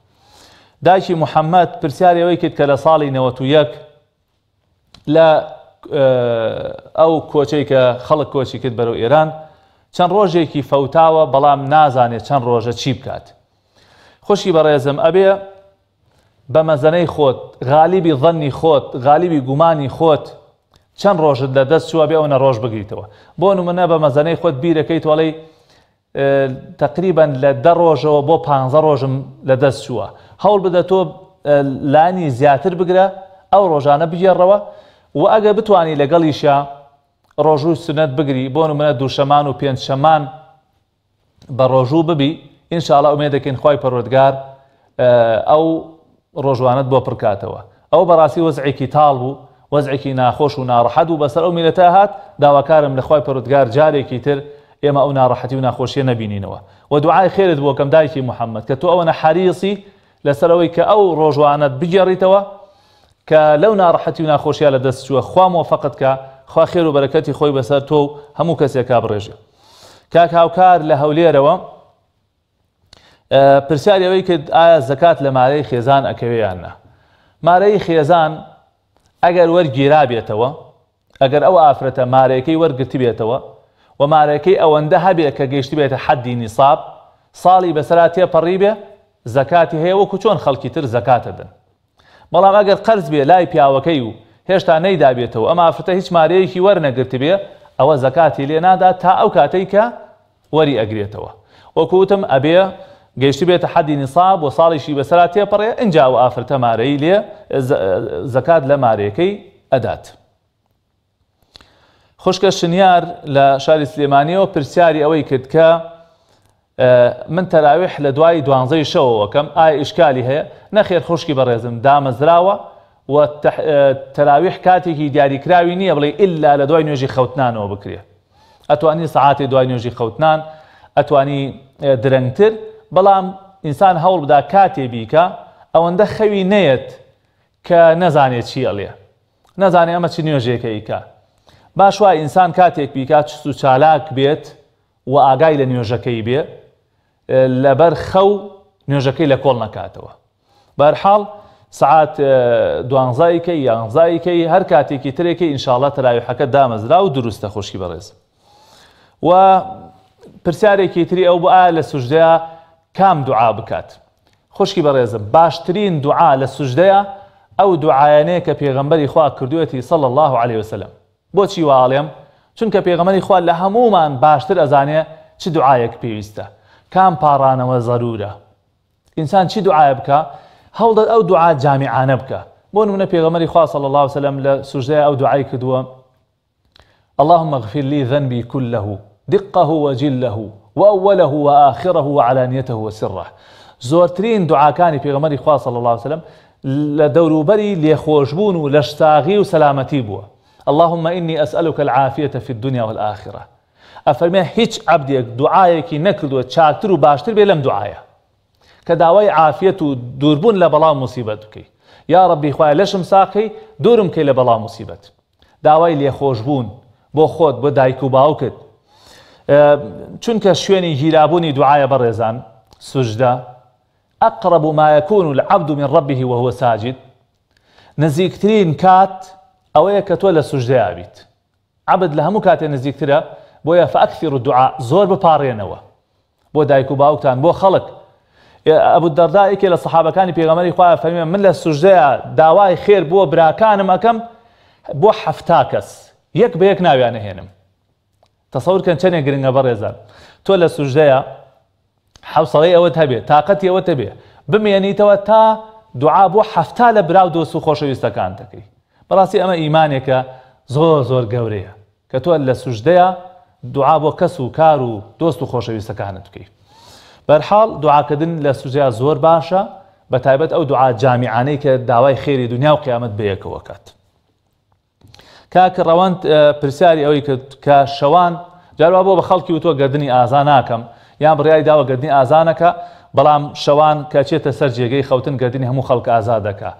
دایکی محەممەد پرسیارەوەی کرد کە لە ساڵی 91 لە ئەو کۆچەی کە خەڵک کۆچی کرد بەرەو ئێران چەند ڕۆژێکی فەوتاوە بەڵام نازانێت چەند ڕۆژە چی بکات. خۆشی بەڕێزم ئەبێ بە مەزەنەی خۆت غالیبی ظەنی خۆت غالیبی گومانی خۆت چەند ڕۆژت لە دەست چووە بێ ئەوە ڕۆژ بگریتەوە بۆ نمونە بە مەزەنەی خۆت بیرەکەی تۆڵەی تقریبان لە 10 ڕۆژەوە بۆ 15 ڕۆژم لە دەست چووە هەوڵ بدە تۆ لانی زیاتر بگرە ئەو ڕۆژانە بگێڕەوە و ئەگە بتوانی لەگەڵیشە ڕۆژوو سنەت بگری بۆ نمونە دووشەمان و پێنجشەمان بە ڕۆژوو ببی ئینشاءڵڵا ئومێد دەکەین خوای پەروەردگار ئەو ڕۆژوانت بۆ پڕکاتەوە ئەو بەڕاستی وەزعێکی تاڵ بوو وەزعێکی ناخۆش و ناڕەحەت و بەسەر ئەو میلەتە هات داواکارم لە خوای پەروەردگار جارێکی تر ئێمە ئەو ناڕەحەتی و ناخۆشیە نەبینینەوە و دوعای خێرت بۆ کەم دایکی محەممەد کە تۆ ئەوەنە حەریصی لەسەرەوەی کە ئەو ڕۆژوانت بگێڕیتەوە کە لەو ناڕەحەتی و ناخۆشیە لە دەست چووە خوا مۆفەقت کە خوا خێر و بەرەکەتی خۆی بەسەر تۆ و هەموو کەسێکا بڕێژێ کاک هاوکار لە هەولێرەوە پرسیاری ئەوەی کرد ئایا زەکات لە مارەی خێزان ئەکەوێ یان نا مارەی خێزان ئەگەر وەرگیرا بێتەوە ئەگەر ئەو ئافرەتە مارەیەکەی وەرگرتی بێتەوە و مارەکەی ئەوەندە هەبێت کە گەیشتی بێتە حەدی نیساب ساڵی بەسەرا تێپەڕی بێ زەکاتی هەیە وەکو چۆن خەڵکی تر زەکاتە دەن بەڵام ئەگەر قەرز بێ لای پیاوەکەی و هێشتا نەیدا بێتەوە ئەم ئافرەتە هیچ مارەیەکی وەرنەگرت بێ ئەوە زەکاتی لێ نادا تا ئەو کاتەی کە وەری ئەگرێتەوە وەکو وتم ئەبێ گەیشتی بێتە حەدی نیساب و ساڵیشی بەسەرا تێپەڕێ ئینجا ئەو ئافرەتە مارەی لێ زەکات لە مارەیەکەی ئەدات خوشکە شنیار لە شاری سلێمانیەوە پرسیاری ئەوەی کرد کە من تەراویح لە دوای 12 شەوەکەم ئایا ئیشکالی هەیە نەخێر خوشکی بەڕێزم دامەزراوە و تەراویح کاتێکی دیاریکراوی نییە بڵێ ئللا لە دوای نوێژی خەوتنانەوە بکرێ ئەتوانی سەعاتی دوای نوێژی خەوتنان ئەتوانی درەنگتر بەڵام ئینسان هەوڵ بدا کاتێ بیکە ئەوەندە خەوی نەیەت کە نەزانێت چی ئەڵێ نەزانێ ئەمە چی نوێژێکەیکە باش وای ئینسان کاتێک بیکات چست و چالاک بێت و ئاگای لە نوێژەکەی بێ لەبەر خەو نوێژەکەی لە کۆڵ نەکاتەوە بەرحاڵ سعات 12کەی 11کەی هەر کاتێکی ترێکی ئینشاءڵڵا تەراویحەکە دامەزرا و دروستە خوشکی بەڕێز و پرسیارێکی تری ئەو بۆ ئایا لە سوژدەیە کام دوعا بکات خوشکی بەڕێزم باشترین دوعا لە سوژدەیە ئەو دوعایانەیە کە پێغەمبەری خوا کردوێتی صلی الله عليه وسلم بۆچی واڵێم چونکە پێغەمبەری خوا لە هەمومان باشتر ئەزانێ چ دوعایەک پێویستە کام پاڕانەوە زەرورە ئینسان چی دوعای بکە هەوڵدە ئەو دوعا جامیعانە بکە بۆ نمونە پێغەمبەری خوا صلی الله عليه وسلم لە سوژدەیە ئەو دوعای کردووە اللهم اغفر لي ذنبي كله دقه وجله وأوله وآخره وعلانيته وسره زۆرترین دوعاکانی پێغەمبەری خوا صلی الله عليه وسلم لە دەوروبەری لێخۆشبوون و لە شتاغی و سەلامەتی بووە اللهم إني أسألك العافية في الدنيا والآخرة أفرمي هیچ عبدێک دوعایەکی نەکردووە چاکتر و باشتر بێ لەم دوعایە کە داوای عافیەت و دووربوون لە بەڵام موسیبەت بکەی یا ڕەبی خوایە لەشم ساقی دوورم کەی لە بەڵام موسیبەت داوای لێخۆشبوون بۆ خۆت بۆ دایک و باوکت چونکە شوێنی گیرابوونی دوعایە بەڕێزان سوژدە أقرب ما يكون العبد من ربه وهو ساجد نزیکترین کات ئەوەیە کە تۆ لە سوژدەیە بیت عەبد لە هەموو کاتێ نزیکترە بۆیە فەئەکثیروا الدوعاء زۆر بپاڕێنەوە بۆ دایک و باوکتان بۆ خەڵک ئەبوو دەردا یەکێ لە سەحابەکانی پێغەمبەری خوا فەرمێ من لە سوژدەیە داوای خێر بۆ براکانم ئەکەم بۆ 7 کەس یەک بە یەک ناویان نەهێنم تەسەوورکەن چەندێک گرنگە بەڕێزان تۆ لە سوژدەیە حوسڵەی ئەوەت هەبێ تااقەتی ئەوەت هەبێ بمێنیتەوە تا دوعا بۆ 7 لە براو دۆست و خۆشەویستەکان دەکەی بەڕاستی ئەمە ئیمانێکە زۆر زۆر گەورەیە کە تۆ لە سوژدەیە دوعا بۆ کەس و کار و دۆست و خۆشەویستەکانت بکەی بەرحاڵ دوعاکردن لە سوژدەیە زۆر باشە بە تایبەت ئەو دوعا جامیعانەی کە داوای خێری دنیا و قیامەت بەیەکەوە کات کاکە ڕەوەند پرسیاری ئەوەی کە شەوان جاروا بۆ بە خەڵکی و تۆ گردنی ئازا ناکەم یان بڕیاری داوە گردنی ئازانەکە بەڵام شەوان کە چێتە سەر جێگەی خەوتن گردنی هەموو خەڵک ئازا دەکا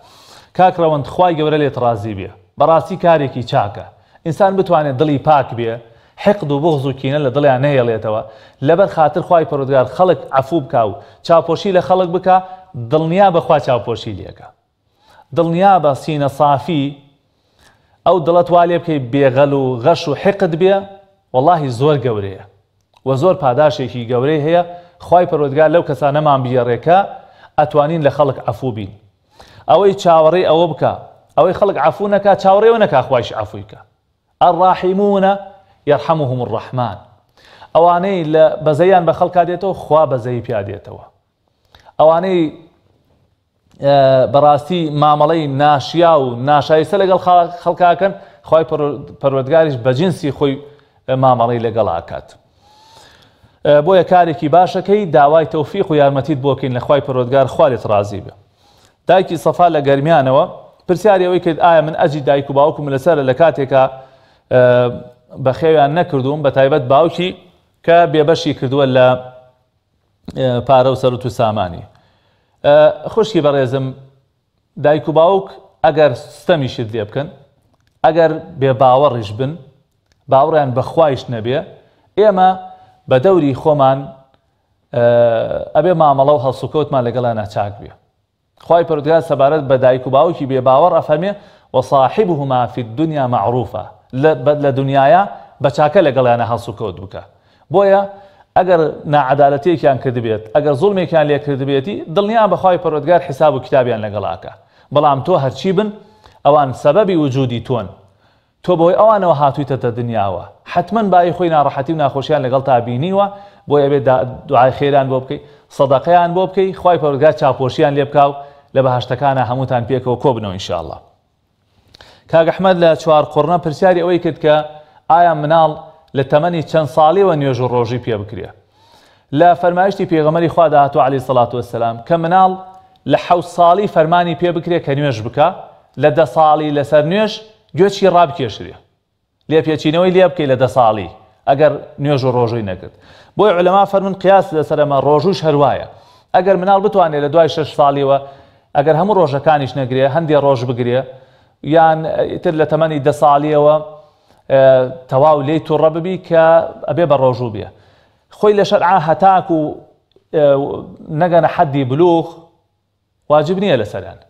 کاک ڕەوەند خوای گەورە لێت ڕازی بێ بەڕاستی کارێکی چاکە ئینسان بتوانێت دڵی پاک بێ حقد و بغض و کینە لە دڵیان نەهێڵێتەوە لەبەر خاتر خوای پەروەردگار خەڵک عەفوو بکا و چاوپۆشی لە خەڵک بکە دڵنیا بەخوا چاوپۆشی لێکە دڵنیا بە سینە صافی ئەو دڵت وا لێ بکەی بێغەل و غەش و حقد بێ وەڵاهی زۆر گەورەیە و زۆر پاداشێکی گەورەی هەیە خوای پەروەردگار لەو کەسانەمان بگێڕێکە ئەتوانین لە خەڵک عەفوو بین ئەوەی چاوەڕێی ئەوە بکە ئەوەی خەڵک عەفو نەکا چاوەڕێەوە نەکا خوایش عەفویکە الراحمونە یەرحەموهم الرەحمان ئەوانەی لە بەزەیان بە خەڵکا دێتەوە خوا بەزەی پیا دێتەوە ئەوانەی بەڕاستی مامەڵەی ناشیا و ناشایستە لەگەڵ خەڵکاکەن خوای پەروەردگاریش بە جنسی خۆی مامەڵەی لەگەڵ ئاکات بۆیە کارێکی باشەکەی داوای تەوفیق و یارمەتیت بۆ بکەین لە خوای پەروەردگار خوا لێت ڕازی بێ دایکی سەفا لە گەرمیانەوە پرسیاری ئەوەی کرد ئایا من ئەجی دایک و باوکم لەسەرە لە کاتێکە بە خێویان نەکردوم بە تایبەت باوکی کە بێبەشی کردووە لە پارە و سەرەت و سامانی خوشکی بەڕێزم دایک و باوک ئەگەر ستەمیشت لێ بکەن ئەگەر بێ باوەڕیش بن باوەڕیان بە خوایش نەبێ ئێمە بە دەوری خۆمان ئەبێ مامەڵە و هەڵسوکەوتمان لەگەڵا ناچاک بێ خوای پەروەردگار سەبارەت بە دایک و باوکی بێ باوەڕ ئەفەرمێ وصاحبهما في الدنيا معروفة لە دنیاە بە چاکە لەگەڵیانە هەڵسوکەوت بکە بۆیە ئەگەر ناعەدالەتێکیان کردبێت ئەگەر زوڵمێکیان لێ کردبێتی دڵنیان بە خوای پەروەردگار حیساب و کتابیان لەگەڵاکە بەڵام تۆ هەرچی بن ئەوان سەبەبی وجودی تۆن تۆ بۆی ئەوانەوە هاتوویتە دنیاوە حتمما بای خۆی ناڕەحەتی و ناخۆشیان لەگەڵ تا بینیوە بۆیە بێت دوعای خێران بۆ بکەی سەدەقەیان بۆ بکەی خوای پەروەردگار چاپۆشیان لێ بکاو لە بەهەشتەکانە هەمووتان پێکەوە کۆ بنەوە ئینشاءالله کاک ئەحمەد لە چوار قوڕنە پرسیاری ئەوەی کرد کە ئایا مناڵ لە تەمەنی چەند ساڵیەوە نوێژ و ڕۆژی پێ بکرێ لە فەرمایشتی پێغەمبەری خوا داهاتوو عەلەیهی سەڵات وەسەلام کە مناڵ لە 7 ساڵی فەرمانی پێ بکرێ کە نوێژ بکە لە 10 ساڵی لەسەر نوێژ گوێچی ڕابکێشرێ لێپێچینەوەی لێ بکەی لە 10 ساڵی ئەگەر نوێژ و ڕۆژووی نەکرد بۆی عولەما فەرمون قیاس لەسەر ئەمە ڕۆژوش هەروایە ئەگەر مناڵ بتوانێت لە دوای 6 ساڵیەوە ئەگەر هەموو ڕۆژەکانیش نەگرێ هەندێ ڕۆژ بگرێ یان تر لە تەمەنی 10 ساڵیەوە تەواو لێی تووڕە ببی کە ئەبێ بە ڕۆژوو بێ خۆی لە شەرعا هەتاک و نەگەنە حەدی بلوغ واجب نییە لەسەریان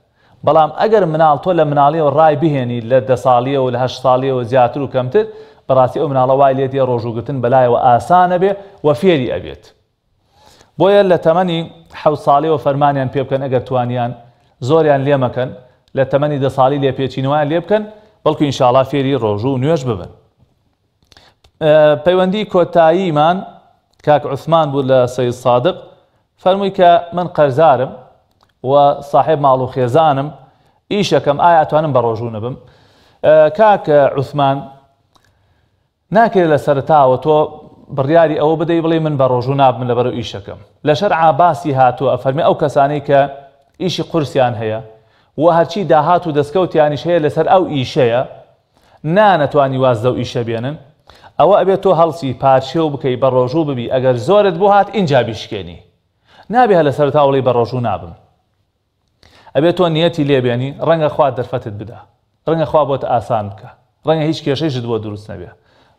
بەڵام ئەگەر مناڵ تۆ لە مناڵیەوە ڕای بهێنی لە 10 ساڵیەوە و لە 8 ساڵیەوە زیاتر و کەمتر بەڕاستی ئەو مناڵە وای لێت یە ڕۆژووگرتن بەلایەوە ئاسانە بێ و فێری ئەبێت بۆیە لە تەمەنی 7 ساڵیەوە فەرمانیان پێ بکەن ئەگەر توانیان زۆریان لێ مەکەن لە تەمەنی 10 ساڵی لێپێچینەوەیان لێ بکەن بەڵکو ئینشاءالله فێری ڕۆژوو و نوێژ ببن پەیوەندی کۆتاییمان کاک عوسمان بوو لە سەید سادق فەرمووی کە من قەرزارم و صاحب ماڵ و خێزانم ئیشەکەم ئایا ئەتوانم بە ڕۆژوو نەبم کاک عوسمان ناکرێت لە سەرتاوە تۆ بڕیاری ئەوە بدەی بڵێ من بە ڕۆژوو نابم لەبەرەو ئیشەکەم لە شەرعا باسی هاتووە ئەفەرمێ ئەو کەسانەی کە ئیشی قورسیان هەیە و هەرچی داهات و دەستکەوتیانیش هەیە لەسەر ئەو ئیشەیە نانەتوانی واز دە و ئیشە بێنن ئەوە ئەبێت تۆ هەڵسی پارچێ و بکەی بە ڕۆژوو ببی ئەگەر زۆرت بۆ هات ئینجا بیشکێنی نابێ هە لە سەرتاوڵی بە ڕۆژوو نابم ئەبێت تۆ نیەتی لێبێنی ڕەنگە خوا دەرفەتت بدا ڕەنگە خوا بۆت ئاسان بکە ڕەنگە هیچ کێشەیشت بۆ دروست نەبێ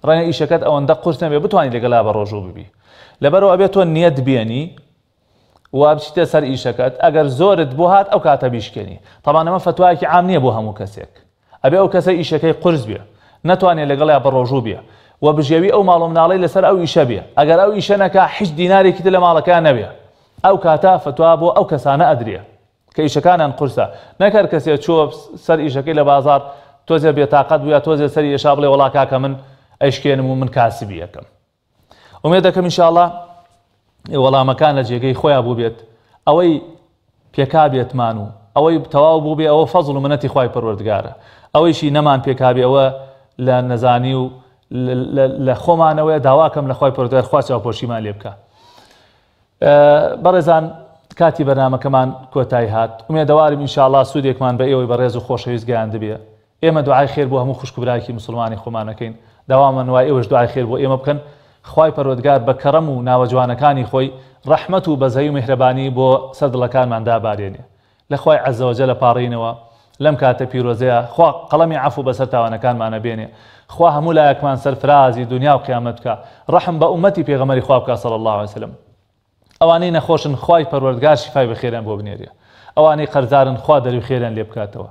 ڕەنگە ئیشەکەت ئەوەندە قورس نەبێ بتوانانی لەگەڵا بە ڕۆژوو ببی لەبەرەوە ئەبێت تۆ نیەت بێنی و بچیتە سەر ئیشەکەت ئەگەر زۆرت بۆ هات ئەو کاتە بیشکێنی طبعا ئەمە فتوایەکی عام نییە بۆ هەموو کەسێک ئەبێ ئەو کەسە ئیشەکەی قورس بێ نەتوانێت لەگەڵا بە ڕۆژوو بێ و بژێوی ئەو ماڵ و مناڵەی لەسەر ئەو ئیشە بێ ئەگەر ئەو ئیشە نەکا هیچ دینارێکی لە ماڵەکان نەبێ ئەو کاتە فتوا بۆ ئەو کەسانە ئەدرێ کە ئیشەکانیان قورسە نەکەر کەسێک چوە سەر ئیشەکەی لە بازار تۆزێ بێتاقەت بووە تۆزێ سەری ئێشا بڵێ وەڵا کاکە من ئەیشکێنم و من کاسبی یەکەم ئومێد دەکەم ئینشاءالله وەڵامەکان لە جێگەی خۆیان بوو بێت ئەوەی پێکا بێتمان و ئەوەی تەواو بوو بێ ئەوە فەزڵ و منەتی خوای پەروەردگارە ئەوەیشی نەمان پێکا بێ ئەوە لە نەزانی و لە خۆمانەوەی داواکەم لە خوای پەروەردگار خوا چاوپۆشیمان لێ بکە بەڕێزان کاتی بەرنامەکەمان کۆتایی هات ئومێدەوارم ئینشاءالله سوودێکمان بە ئێوەی بەڕێز و خۆشەویست گەیاند بێ ئێمە دوعای خێر بۆ هەموو خوشک و برایەکی مسلمانی خۆمانەکەین داوامان وای ئێوەش دوعای خێر بۆ ئێمە بکەن خوای پەروەردگار بە کەڕەم و ناوەجوانەکانی خۆی ڕەحمەت و بەزەی و میهرەبانی بۆ سەر دڵەکانمان دابارێنێ لە خوای عەزە وەجەل پاڕینەوە لەم کاتە پیرۆزەیە خوا قەڵەمی عەفو بەسەر تاوانەکانمانە بێنێ خوا هەموو لایەکمان سەرفرازی دنیا و قیامەت بکە ڕەحم بە ئومەتی پێغەمبەری خوا بکە صلی الله علیه وسلم ئەوانەی نەخۆشن خوای پەروەردگار شیفای بەخێریان بۆ بنێرێ ئەوانەی قەرزارن خوا دەروی خێریان لێ بکاتەوە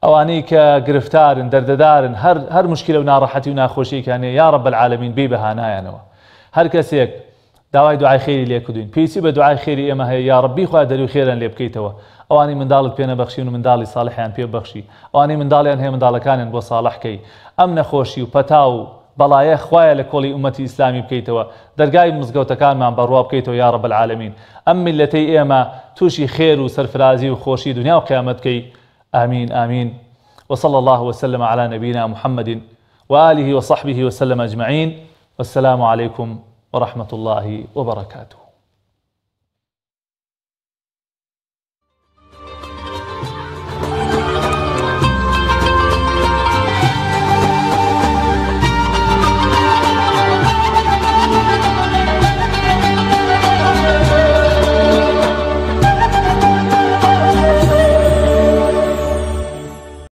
ئەوانەی کە گرفتارن دەردەدارن هەر مشکلە و ناڕەحەتی و ناخۆشیەکانێ یا رب العالمین بێ بەهانایانەوە هەر کەسێک داوای دوعای خێری لێکردوین پێویستی بە دوعای خێری ئێمە هەیە یا ڕەبی خوا دەروی خێران لێ بکەیتەوە ئەوانی منداڵت پێ نەبەخشین و منداڵی ساڵحیان پێ بەخشی ئەوانەی منداڵیان هەیە منداڵەکانیان بۆ ساڵحکەی ئەم نەخۆشی و پەتا و بەڵایە خوایە لە کۆڵی ئومەتی ئیسلامی بکەیتەوە دەرگای مزگەوتەکانمان بەڕوا بکەیتەوە یا رب العالمین ئەم میلەتەی ئێمە تووشی خێر و سەرفرازی و خۆشی دنیا و قیامەتکەی آمین آمین وصلى الله وسلم على نبينا محمد وآله وصحبه وسلم أجمعين والسلام عليكم ورحمة الله وبركاته.